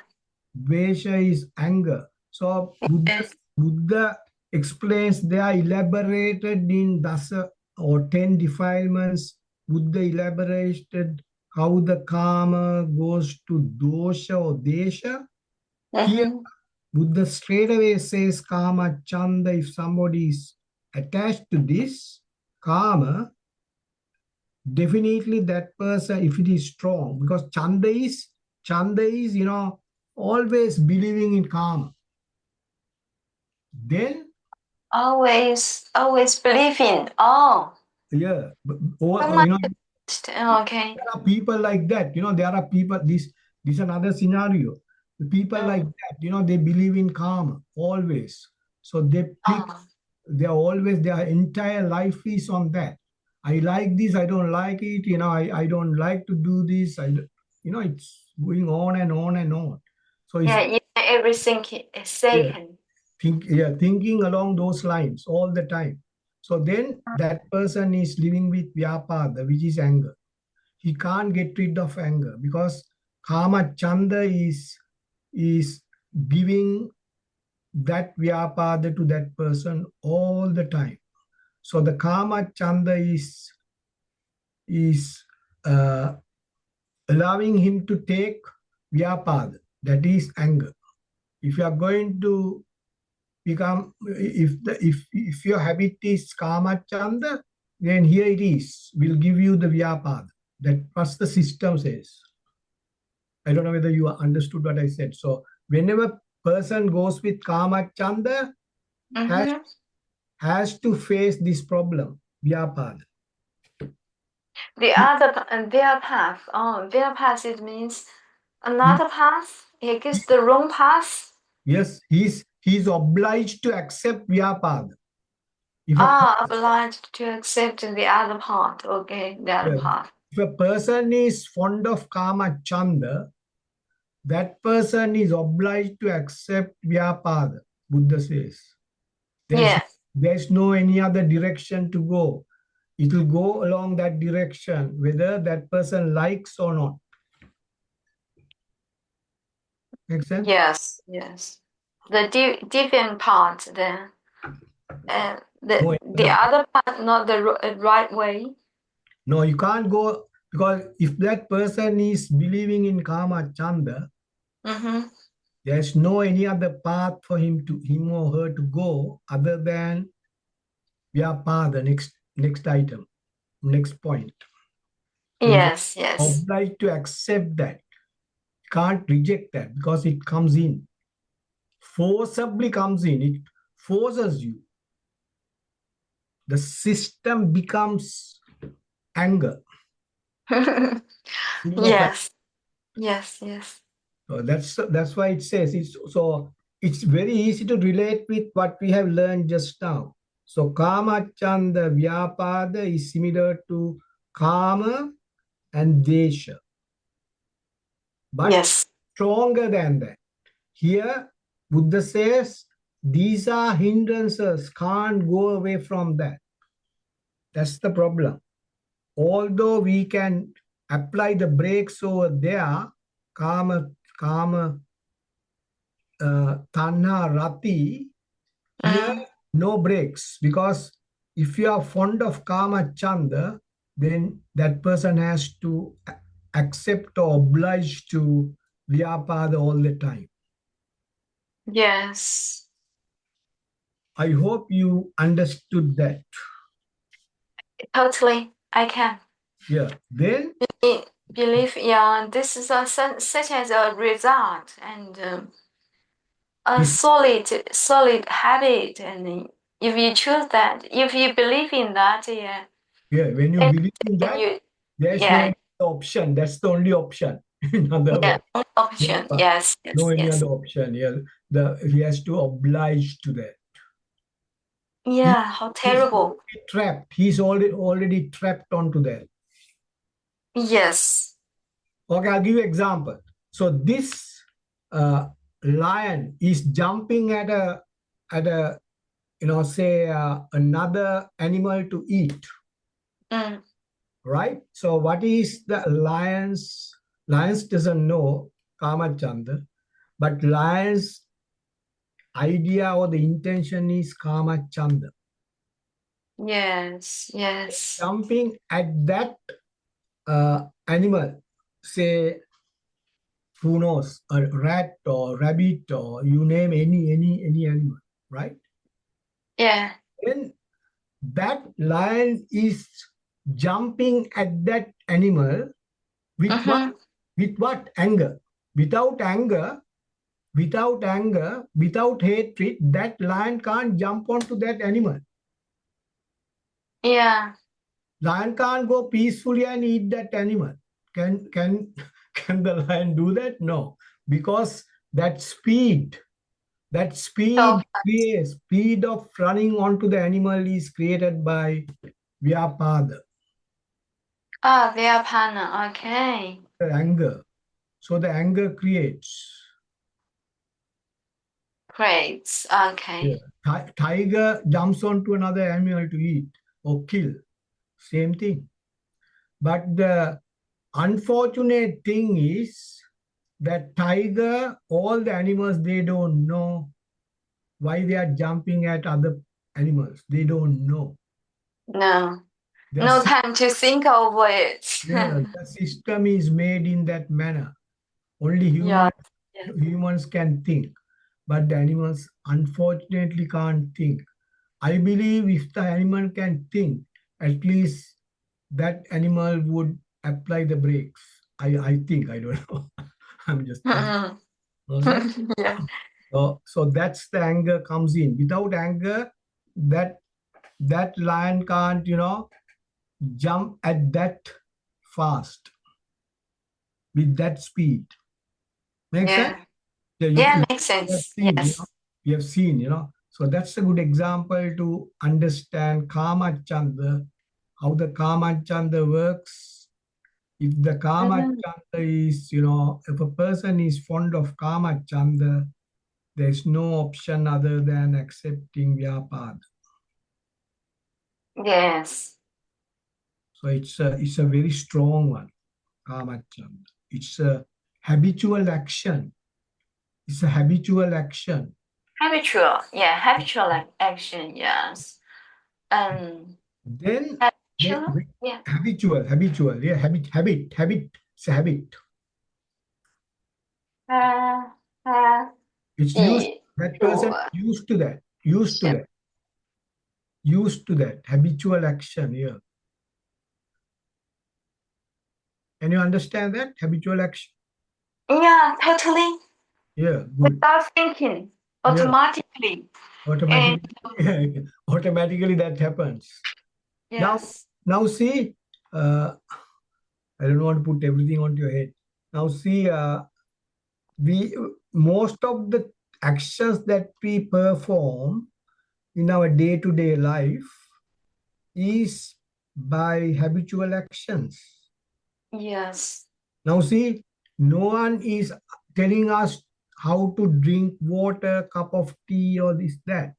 Vesha is anger. So Yes. Buddha explains they are elaborated in Dasa or 10 defilements. Buddha elaborated how the karma goes to dosha or desha. Here, Mm-hmm. Buddha straight away says karma chanda. If somebody is attached to this karma, definitely that person, if it is strong, because chanda is, you know, always believing in karma. Then, Always believe in. Oh, yeah, so or, much. you know, Okay. there are people like that. You know, there are people. This another scenario. The people like Mm. that. You know, they believe in karma always. So they pick. Oh, They are always, their entire life is on that. I like this. I don't like it. You know, I don't like to do this. You know, it's going on and on and on. So it's, yeah. Yeah. Everything is yeah, second. thinking along those lines all the time. So then that person is living with vyapada, which is anger. He can't get rid of anger because kama chanda is giving that vyapada to that person all the time. So the kama chanda is uh, allowing him to take vyapada, that is anger. If you are going to become, if your habit is kama chanda, then here it is. We'll give you the vyapada. That what the system says. I don't know whether you understood what I said. So whenever person goes with Kama Chanda, Mm-hmm. has to face this problem, Vyapada. Their path. Oh, their path, it means another path. It is the wrong path. Yes, he's obliged to accept Vyapada. If a, Obliged to accept the other part. Okay, the other part. if a person is fond of Kama Chanda, that person is obliged to accept Vyapada, Buddha says. There's, Yeah. there's no any other direction to go. It will go along that direction, whether that person likes or not. Make sense? Yes. Yes. The different part then. No, The other part, not the right way. no, you can't go, because if that person is believing in Kama Chanda, Mm-hmm. there's no any other path for him or her to go other than Vyapada, next item, next point. So he's Yes. Yes. obliged to accept that. Can't reject that because it comes in. Forcibly comes in. It forces you. The system becomes anger. Full of anger. Yes. Yes. Yes. So that's why it says it's very easy to relate with what we have learned just now. So Kama Chanda Vyapada is similar to Kama and Desha, but Yes. stronger than that. Here, Buddha says these are hindrances, can't go away from that. That's the problem. Although we can apply the brakes over there, Kama, Tanha, Rati, here Mm. no brakes, because if you are fond of Kama Chanda, then that person has to accept or oblige to Vyapada all the time. Yes. I hope you understood that. Totally. I can. Yeah. Then Believe, yeah, this is such as a result and a this, solid habit. And if you choose that, if you believe in that, yeah, yeah, when you then believe in that, you, there's no yeah, any option. That's the only option. In other yeah, words, only no, option. Yes, no yes, any yes. other option. Yeah, he has to oblige to that. He, Yeah, how he's terrible. trapped. He's already trapped onto that. Yes. Okay, I'll give you example. So this uh, lion is jumping at a say another animal to eat, Mm. right? So what is the lions doesn't know Kamachanda, but lions idea or the intention is Kamachanda. Yes, yes. Jumping at that animal, say, who knows, a rat or rabbit or you name any animal, right? Yeah. Then that lion is jumping at that animal with what? Mm-hmm. With what? Anger. Without anger, without hatred, that lion can't jump onto that animal. Yeah. Lion can't go peacefully and eat that animal. Can can the lion do that? No, because that speed, that So, speed of running onto the animal is created by Vyapada, their partner. Okay. the anger. So the anger creates. Great. Yeah. Okay. Tiger jumps onto another animal to eat or kill. Same thing. But the unfortunate thing is that tiger, all the animals, they don't know why they are jumping at other animals. They don't know. No. The, No time to think over it. yeah, the system is made in that manner. Only Yeah. Yeah. humans can think, but the animals unfortunately can't think. I believe if the animal can think, at least that animal would apply the brakes. I think, I don't know. I'm just kidding. Okay. Yeah. So that's the anger comes in. Without anger, that lion can't, jump at that fast with that speed. Make sense? Yeah. Yeah, Yeah, makes you have sense. seen, Yes. you have seen, So that's a good example to understand Kama Chanda, how the Kama Chanda works. If the Kama Mhm. Chanda is, if a person is fond of Kama Chanda, there's no option other than accepting Vyapada. Yes. So it's a very strong one, Kama Chanda. It's a habitual action. It's a habitual action. Habitual. Yeah, habitual action. Yes. Then, then Habitual. Yeah. habitual, yeah, habit. It's a habit. Uh, uh, It's used. That person habitual. used to that habitual action. Yeah. Can you understand that habitual action? Yeah, totally. Yeah, good. Without thinking, Yeah, automatically. And automatically, automatically that happens. Now, yes. now see, I don't want to put everything onto your head. Now see, we most of the actions that we perform in our day-to-day life is by habitual actions. Yes. Now see, no one is telling us how to drink water, cup of tea, or this, that,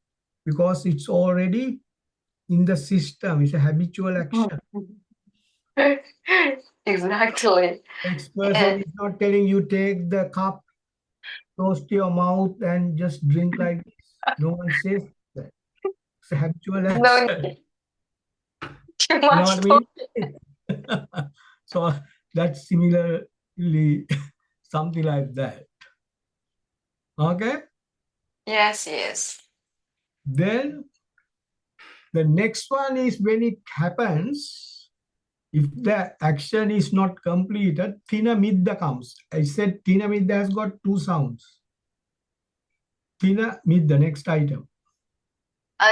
because it's already in the system. It's a habitual action. Exactly. Next person And is not telling you take the cup, close to your mouth, and just drink like this. No one says that. It's a habitual no action. need too You know what much I talk. mean? So that's similarly something like that. Okay. Yes, yes. Then the next one is when it happens, if the action is not completed, Thina Midda comes. I said Thina Midda has got two sounds. Thina Midda, next item.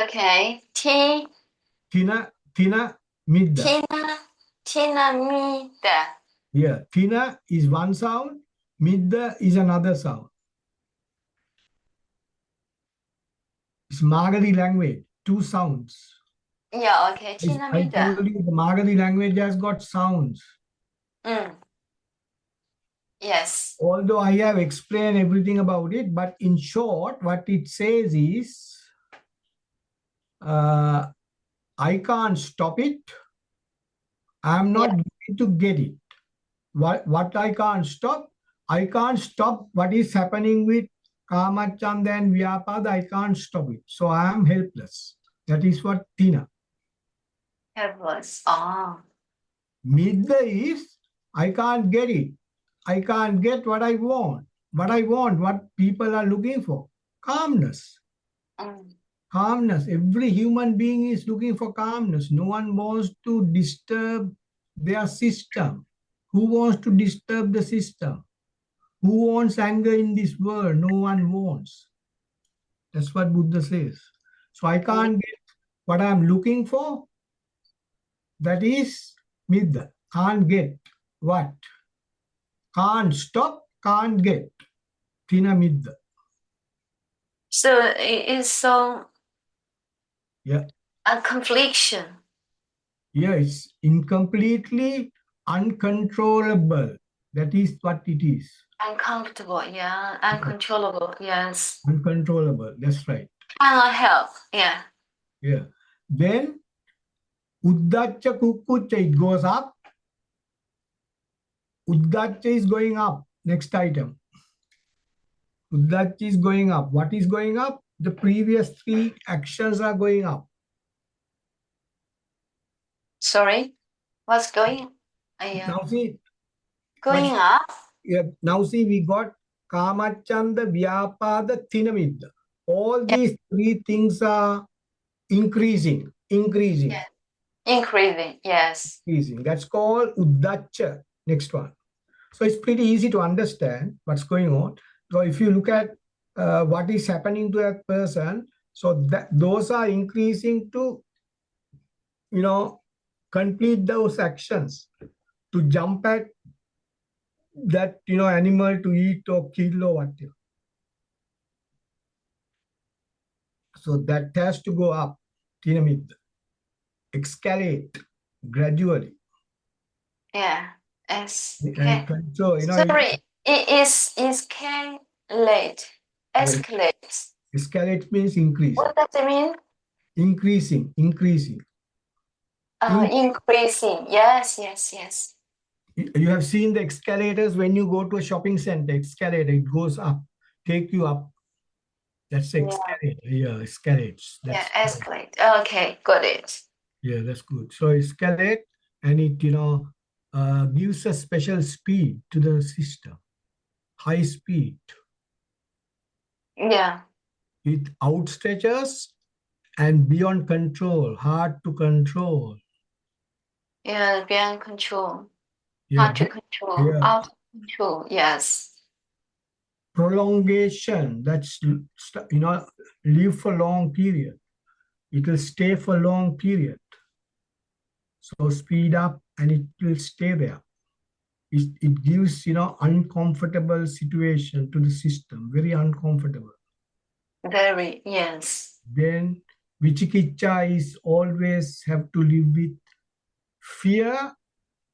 Okay. Thina Midda. Tina, Tina, me, the. Yeah, Thina is one sound, Midda is another sound. It's Magadhi language, two sounds. Yeah, okay. Tina, I me, the. told you the Magadhi language has got sounds. Mm. Yes. Although I have explained everything about it, but in short, what it says is, I can't stop it. I'm Yeah. not going to get it. What I can't stop? I can't stop what is happening with Kamachanda and Vyapada. I can't stop it. So I am helpless. That is what Tina. Helpless. Oh. Midda is, I can't get it. I can't get what I want. What people are looking for. Calmness. Mm. Calmness. Every human being is looking for calmness. No one wants to disturb their system. Who wants to disturb the system? Who wants anger in this world? No one wants. That's what Buddha says. So I Yeah. can't get what I'm looking for. That is midda. Can't get what? Can't stop, can't get. Tina midda. So it is so Yeah. a confliction. Yeah, it's incompletely uncontrollable. That is what it is. Uncomfortable, yeah. Uncontrollable, yes. Uncontrollable. That's right. Cannot help, yeah. Yeah. Then Uddacha Kukkucha, it goes up. Uddacha is going up. Next item. Uddacha is going up. What is going up? The previous three actions are going up. Sorry, what's going? Now see, what, Going up? yeah, now see, we got Kamachanda, Vyapada, Thinamidda. All Yeah. these three things are increasing, increasing, Yeah. Increasing, yes. increasing. That's called Uddacha. Next one. So it's pretty easy to understand what's going on. So if you look at what is happening to that person, so that those are increasing to, complete those actions, to jump at that, animal to eat or kill or whatever. So that has to go up, escalate gradually. Yeah. And Escalate. control, Sorry, it is escalate. Escalate. escalate means increase. What does it mean? Increasing. Increasing. Yes, yes, yes. You have seen the escalators when you go to a shopping center, escalator, it goes up, take you up. That's Yeah, escalator. Yeah, escalates. yeah, That's escalate. Okay, got it. yeah, that's good. So escalate, and it gives a special speed to the system, high speed. Yeah, It outstretches and beyond control, hard to control. yeah, beyond control. Yeah, Hard to control. yeah. Out of control. Yes. Prolongation. That's live for long period. It will stay for long period. So speed up and it will stay there. It gives uncomfortable situation to the system, very uncomfortable. Very, yes. Then Vichikicha is always have to live with fear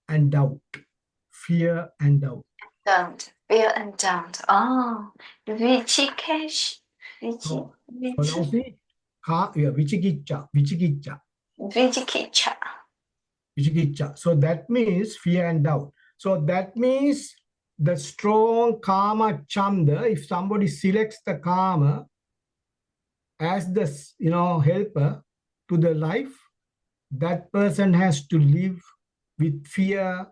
and doubt. Fear and doubt. Don't. Fear and don't. Oh, Vichikesh. So now see, Vichikicha. Vichikicha. So that means fear and doubt. So that means the strong karma chanda, if somebody selects the karma as the helper to the life, that person has to live with fear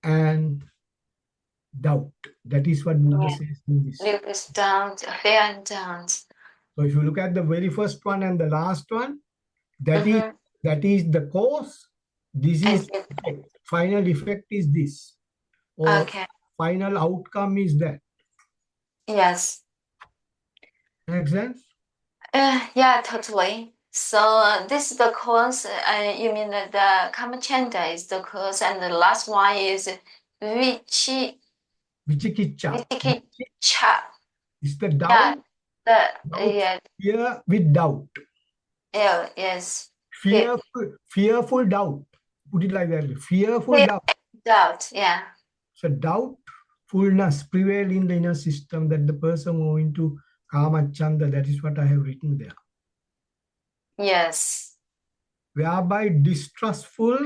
and doubt. That is what Buddha Yeah. says in this. Live with doubt. Fear and doubt. So if you look at the very first one and the last one, that is the cause. This is effect. Final effect is this, or Okay. final outcome is that. Yes. Make sense? Yeah, totally. So this is the cause. You mean that the kamachanda is the cause, and the last one is vichi Vichikicha. vichikicha. It's the Yeah, doubt, yeah, fear with doubt. yeah, yes. Fearful doubt. Put it like that. Fearful Fear, doubt. doubt. Yeah. So doubtfulness prevail in the inner system that the person going to kama chanda. That is what I have written there. Yes. Whereby distrustful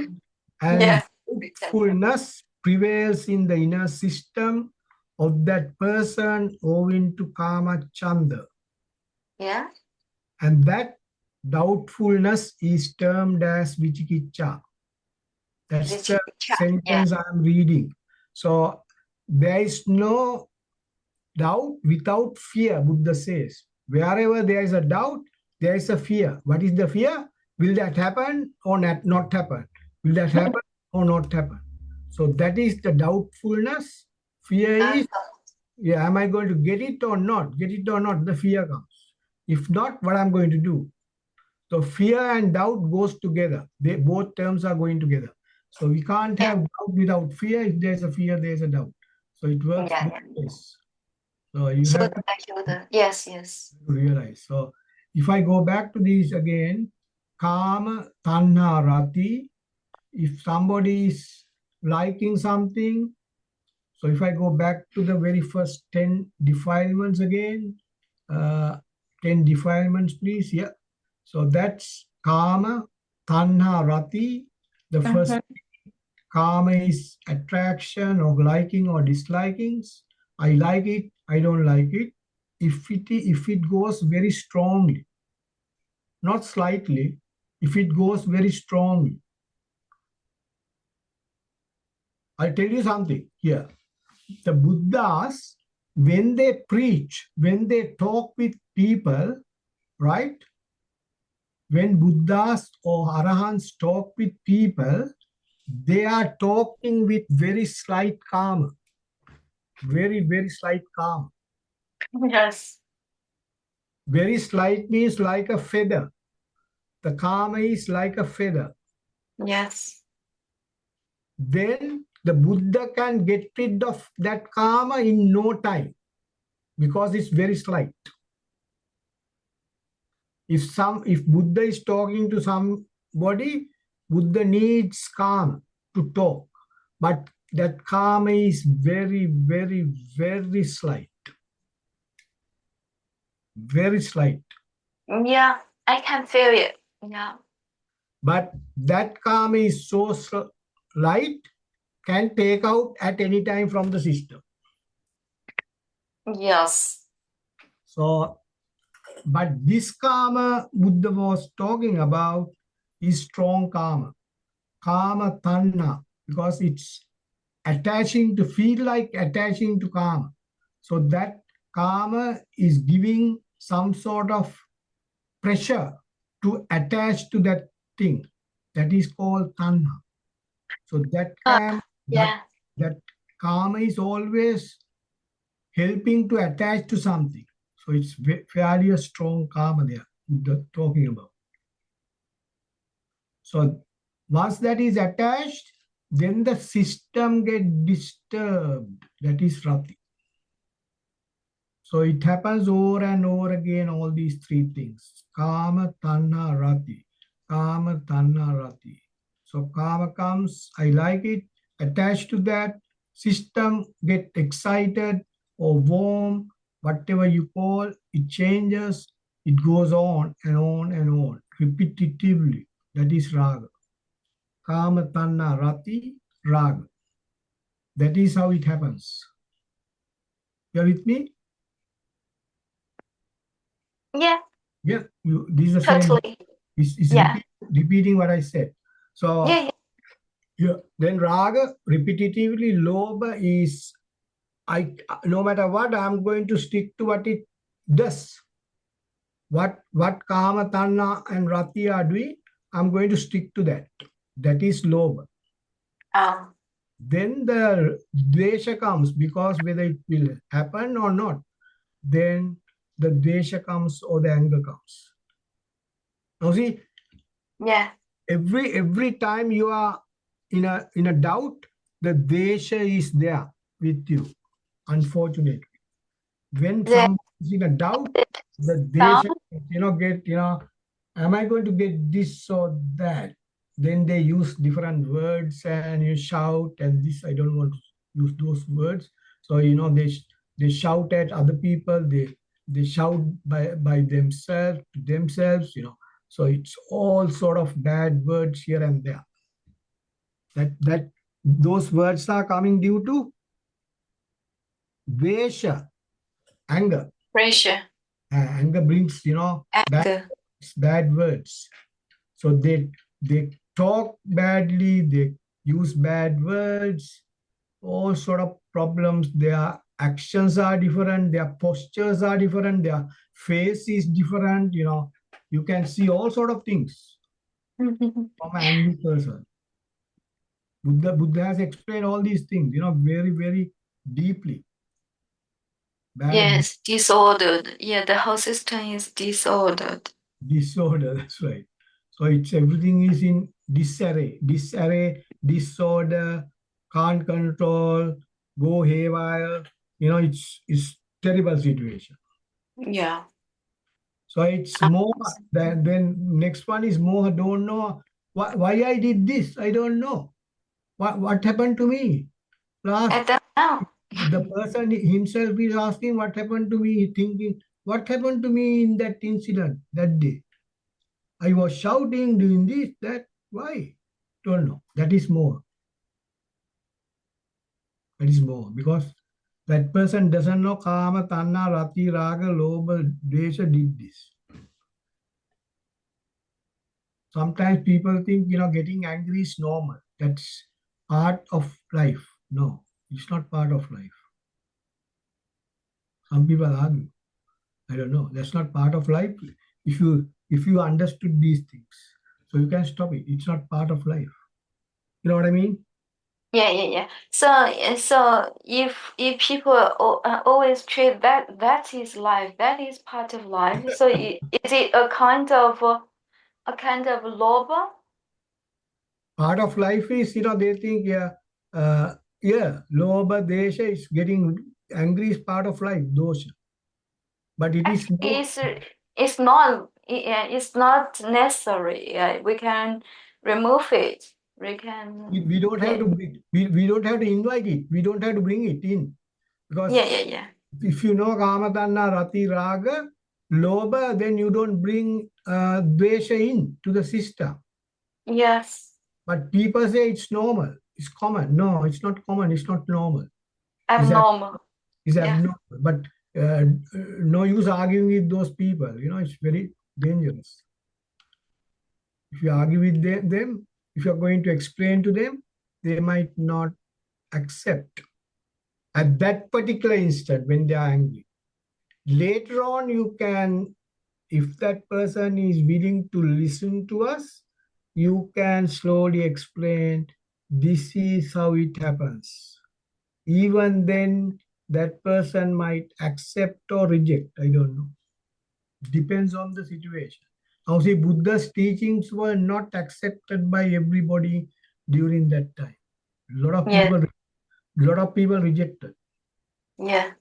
and Yes. doubtfulness prevails in the inner system of that person owing to kama chanda. Yeah. And that doubtfulness is termed as vichikicha. That's the Vichikicha. Yeah. sentence I'm reading. So there is no doubt without fear, Buddha says. Wherever there is a doubt, there is a fear. What is the fear? Will that happen or not happen? Will that happen or not happen? So that is the doubtfulness. Fear is, yeah, am I going to get it or not? Get it or not, the fear comes. If not, what I'm going to do? So fear and doubt goes together. Both terms are going together. So we can't have doubt without fear. If there's a fear, there's a doubt. So it works both ways. So you have to Yes, yes. realize. So if I go back to these again, kama, tanha, rati, if somebody is liking something, so if I go back to the very first 10 defilements again, 10 defilements, please. Yeah. So that's kama, tanha, rati. The first kama is attraction or liking or dislikings. I like it, I don't like it. If it goes very strongly, not slightly, if it goes very strongly, I'll tell you something here. The Buddhas, when they preach, when they talk with people, right? When Buddhas or Arahants talk with people, they are talking with very slight karma. very, very slight calm. Yes. Very slight means like a feather. The karma is like a feather. Yes. Then the Buddha can get rid of that karma in no time because it's very slight. If Buddha is talking to somebody, Buddha needs calm to talk. But that karma is very, very, very slight. Very slight. Yeah, I can feel it. Yeah. But that karma is so light, can take out at any time from the system. Yes. So, but this karma Buddha was talking about is strong karma. Karma tanna, because it's attaching to feel like attaching to karma. So that karma is giving some sort of pressure to attach to that thing. That is called tanha. So that Yeah. that karma is always helping to attach to something. So it's fairly a strong karma there talking about. So once that is attached, then the system get disturbed. That is rati. So it happens over and over again, all these three things. Kama, tanha, rati. Kama, tanha, rati. So kama comes, I like it, attached to that, system get excited or warm, whatever you call, it changes, it goes on and on and on, repetitively. That is raga. Kama, tanha, rati, raga. That is how it happens. You're with me? Yeah. Yeah, this is the same. Totally. It's Yeah. repeating what I said. So Yeah. yeah, then raga repetitively, lobha is no matter what, I'm going to stick to what it does. What kama, tanna, and rati are doing, I'm going to stick to that. That is lobha. Um. Then the dvesha comes, because whether it will happen or not, then the dvesha comes or the anger comes. Now see, Yeah. every time you are in a doubt, the desha is there with you. Unfortunately, when The someone is in a doubt, the sound. desha, get, am I going to get this or that? Then they use different words and you shout, and this I don't want to use those words. So they shout at other people. They shout by themselves. So it's all sort of bad words here and there. That those words are coming due to Vesha, anger. Pressure. Anger brings, Anger. bad words. So they talk badly, they use bad words, all sort of problems. Their actions are different, their postures are different, their face is different. You can see all sort of things from an angry person. Buddha has explained all these things, very, very deeply. Bad Yes, disordered. Yeah, the whole system is disordered. disorder, that's right. So it's everything is in disarray, disorder, can't control, go haywire. It's terrible situation. Yeah. So it's Um, more. Then next one is more. Don't know why I did this. I don't know what happened to me last. I don't know. The person himself is asking what happened to me, thinking what happened to me in that incident that day. I was shouting, doing this, that. Why? Don't know. That is more. That is more. Because that person doesn't know Kama, Tanna, Rati, Raga, Lobha, Dvesha did this. Sometimes people think, getting angry is normal. That's part of life. No, it's not part of life. Some people argue. I don't know. That's not part of life. If you understood these things, so you can stop it. It's not part of life. You know what I mean? Yeah. So if people always treat that is life, that is part of life. So is it a kind of loba? Part of life is, they think, yeah, Lobha Desha is getting angry is part of life, dosha. But it is Actually, no, it's not necessary. We can remove it. We can we don't have yeah to, we don't have to invite it. We don't have to bring it in. Because yeah. if you know Kamatanna, Rati, Raga, Lobha, then you don't bring Dvesha in to the system. Yes, But people say it's normal, it's common. No, it's not common, it's not normal. It's, abnormal. it's Yeah. abnormal. But no use arguing with those people. It's very dangerous. If you argue with them, if you're going to explain to them, they might not accept at that particular instant when they are angry. Later on, you can, if that person is willing to listen to us, you can slowly explain this is how it happens. Even then, that person might accept or reject. I don't know. Depends on the situation. Now, see, Buddha's teachings were not accepted by everybody during that time. A Yeah. lot of people rejected. Yeah.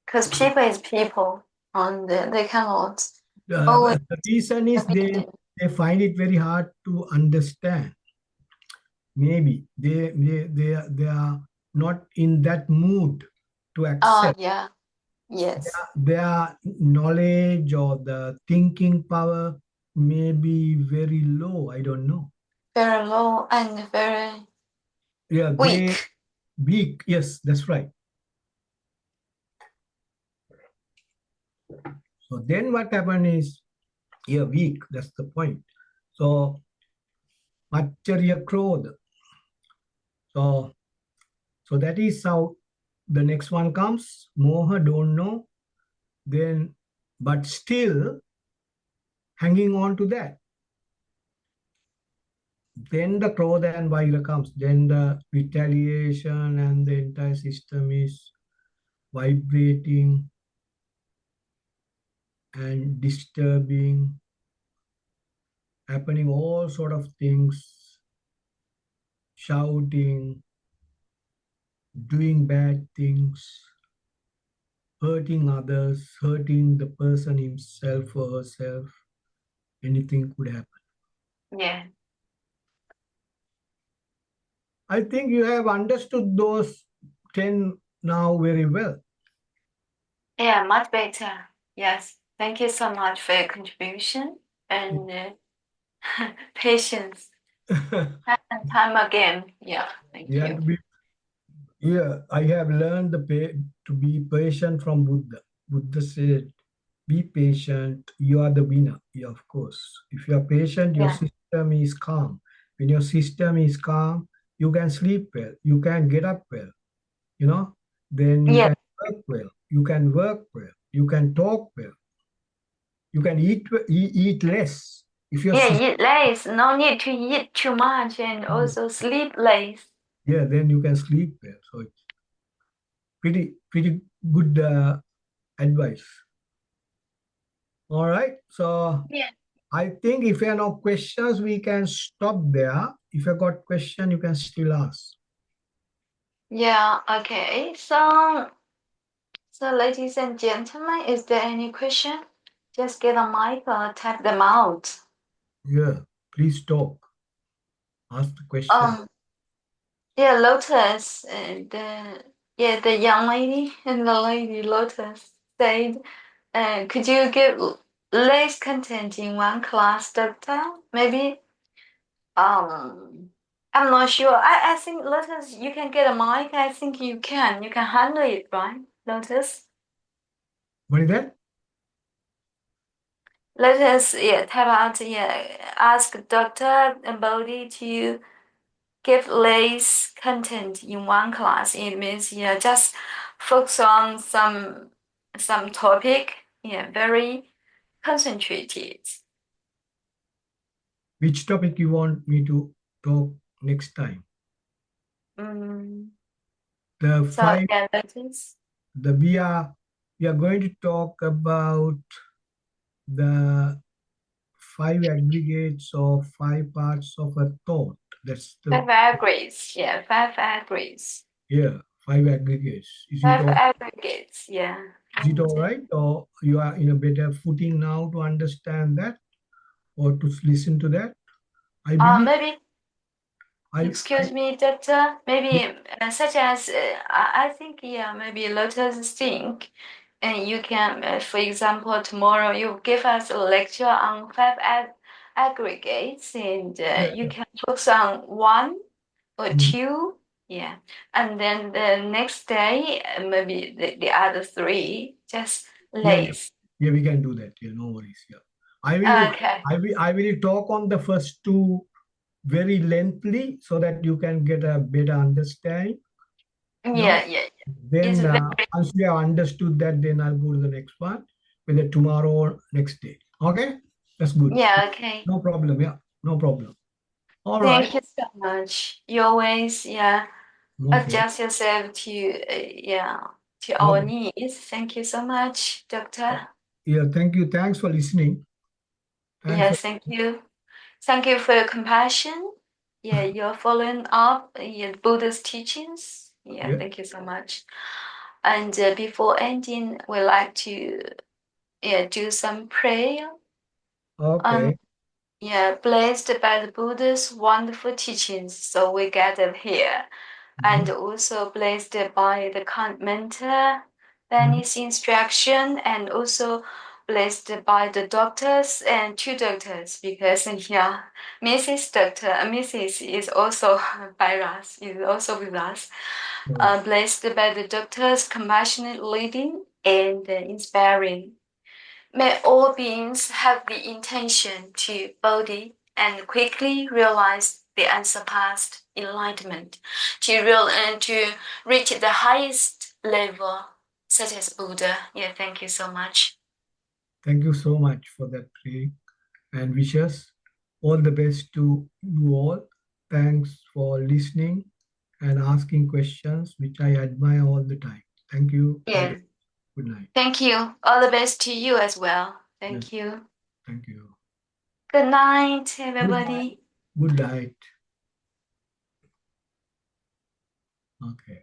Because people is people, and they cannot always The reason is accept it. they find it very hard to understand. Maybe they are not in that mood to Oh accept. yeah. Yes. Their knowledge or the thinking power may be very low. I don't know. Very low and very Yeah, they weak. weak. Yes, that's right. So then what happened is, yeah, weak. That's the point. So Acharya Krodha. So that is how the next one comes. Moha don't know. Then, but still hanging on to that. Then the Krodha and Vaira comes. Then the retaliation and the entire system is vibrating and disturbing, happening all sort of things, shouting, doing bad things, hurting others, hurting the person himself or herself. Anything could happen. Yeah. I think you have understood those 10 now very well. Yeah, much better. Yes. Thank you so much for your contribution and patience. Time and time again. Yeah. Thank You have you. to be, yeah, I have learned to be patient from Buddha. Buddha said, be patient, you are the winner. Yeah, of course. If you are patient, your Yeah. system is calm. When your system is calm, you can sleep well, you can get up well, you know, then you Yeah. can work well, you can work well, you can talk well, you can eat less. If your Yeah, system, eat less. No need to eat too much and also sleep less. yeah, then you can sleep well. So it's pretty good advice. All right. So Yeah. I think if there are no questions, we can stop there. If you got question, you can still ask. Yeah, okay. So ladies and gentlemen, is there any question? Just get a mic or tap them out. Yeah, please talk. Ask the question. Um, yeah, Lotus, the young lady and the lady Lotus said, could you give less content in one class, Doctor? Maybe, I'm not sure. I think Lotus, you can get a mic. I think you can. You can handle it, right, Lotus? What is that? Let us type out ask Dr. Bodhi to give less content in one class. It means just focus on some topic, very concentrated. Which topic you want me to talk? next time. Mm. The So five, yeah, lotus. the we are going to talk about the five aggregates or five parts of a thought. That's the Five aggregates. Yeah, five aggregates. yeah, five aggregates. Five aggregates. Yeah. Is it And all right, or you are in a better footing now to understand that or to listen to that? I believe maybe I excuse me, doctor. Maybe such as I think yeah, maybe lotus think, and you can, for example, tomorrow you give us a lecture on five aggregates, and yeah. you can focus on one or Mm. two, yeah, and then the next day maybe the other three just Yeah, yeah, lays. yeah. We can do that. Yeah, no worries. Yeah, I will. Okay. I will talk on the first two very lengthily so that you can get a better understanding. Yeah, No, yeah, yeah. It's then very once you have understood that, then I'll go to the next one, whether tomorrow or next day. Okay, that's good. yeah. Okay. No problem. Yeah, no problem. All right. Thank you so much. You always, yeah, Okay. adjust yourself to, yeah, to our Okay. needs. Thank you so much, doctor. Yeah. Thank you. Thanks for listening. Thanks for. Yes, thank you. Thank you for your compassion. Yeah, you're following up yeah, Buddha's teachings. Yeah, Yeah. thank you so much. And before ending, we like to yeah do some prayer. Um, Okay. yeah, blessed by the Buddha's wonderful teachings, so we gathered here. And Mhm. also blessed by the kind mentor, Mhm. Benny's instruction, and also blessed by the doctors and two doctors because yeah, Mrs. is also by us, is also with us. Oh, Blessed by the doctors' compassionate leading and inspiring. May all beings have the intention to Bodhi and quickly realize the unsurpassed enlightenment, to reach the highest level, such as Buddha. Yeah, thank you so much. thank you so much for that prayer and wishes. All the best to you all. Thanks for listening and asking questions, which I admire all the time. Thank you. All the Yeah, good night. thank you. All the best to you as well. Yes, Thank you. thank you. Good night, Good night. everybody. Good night. Okay.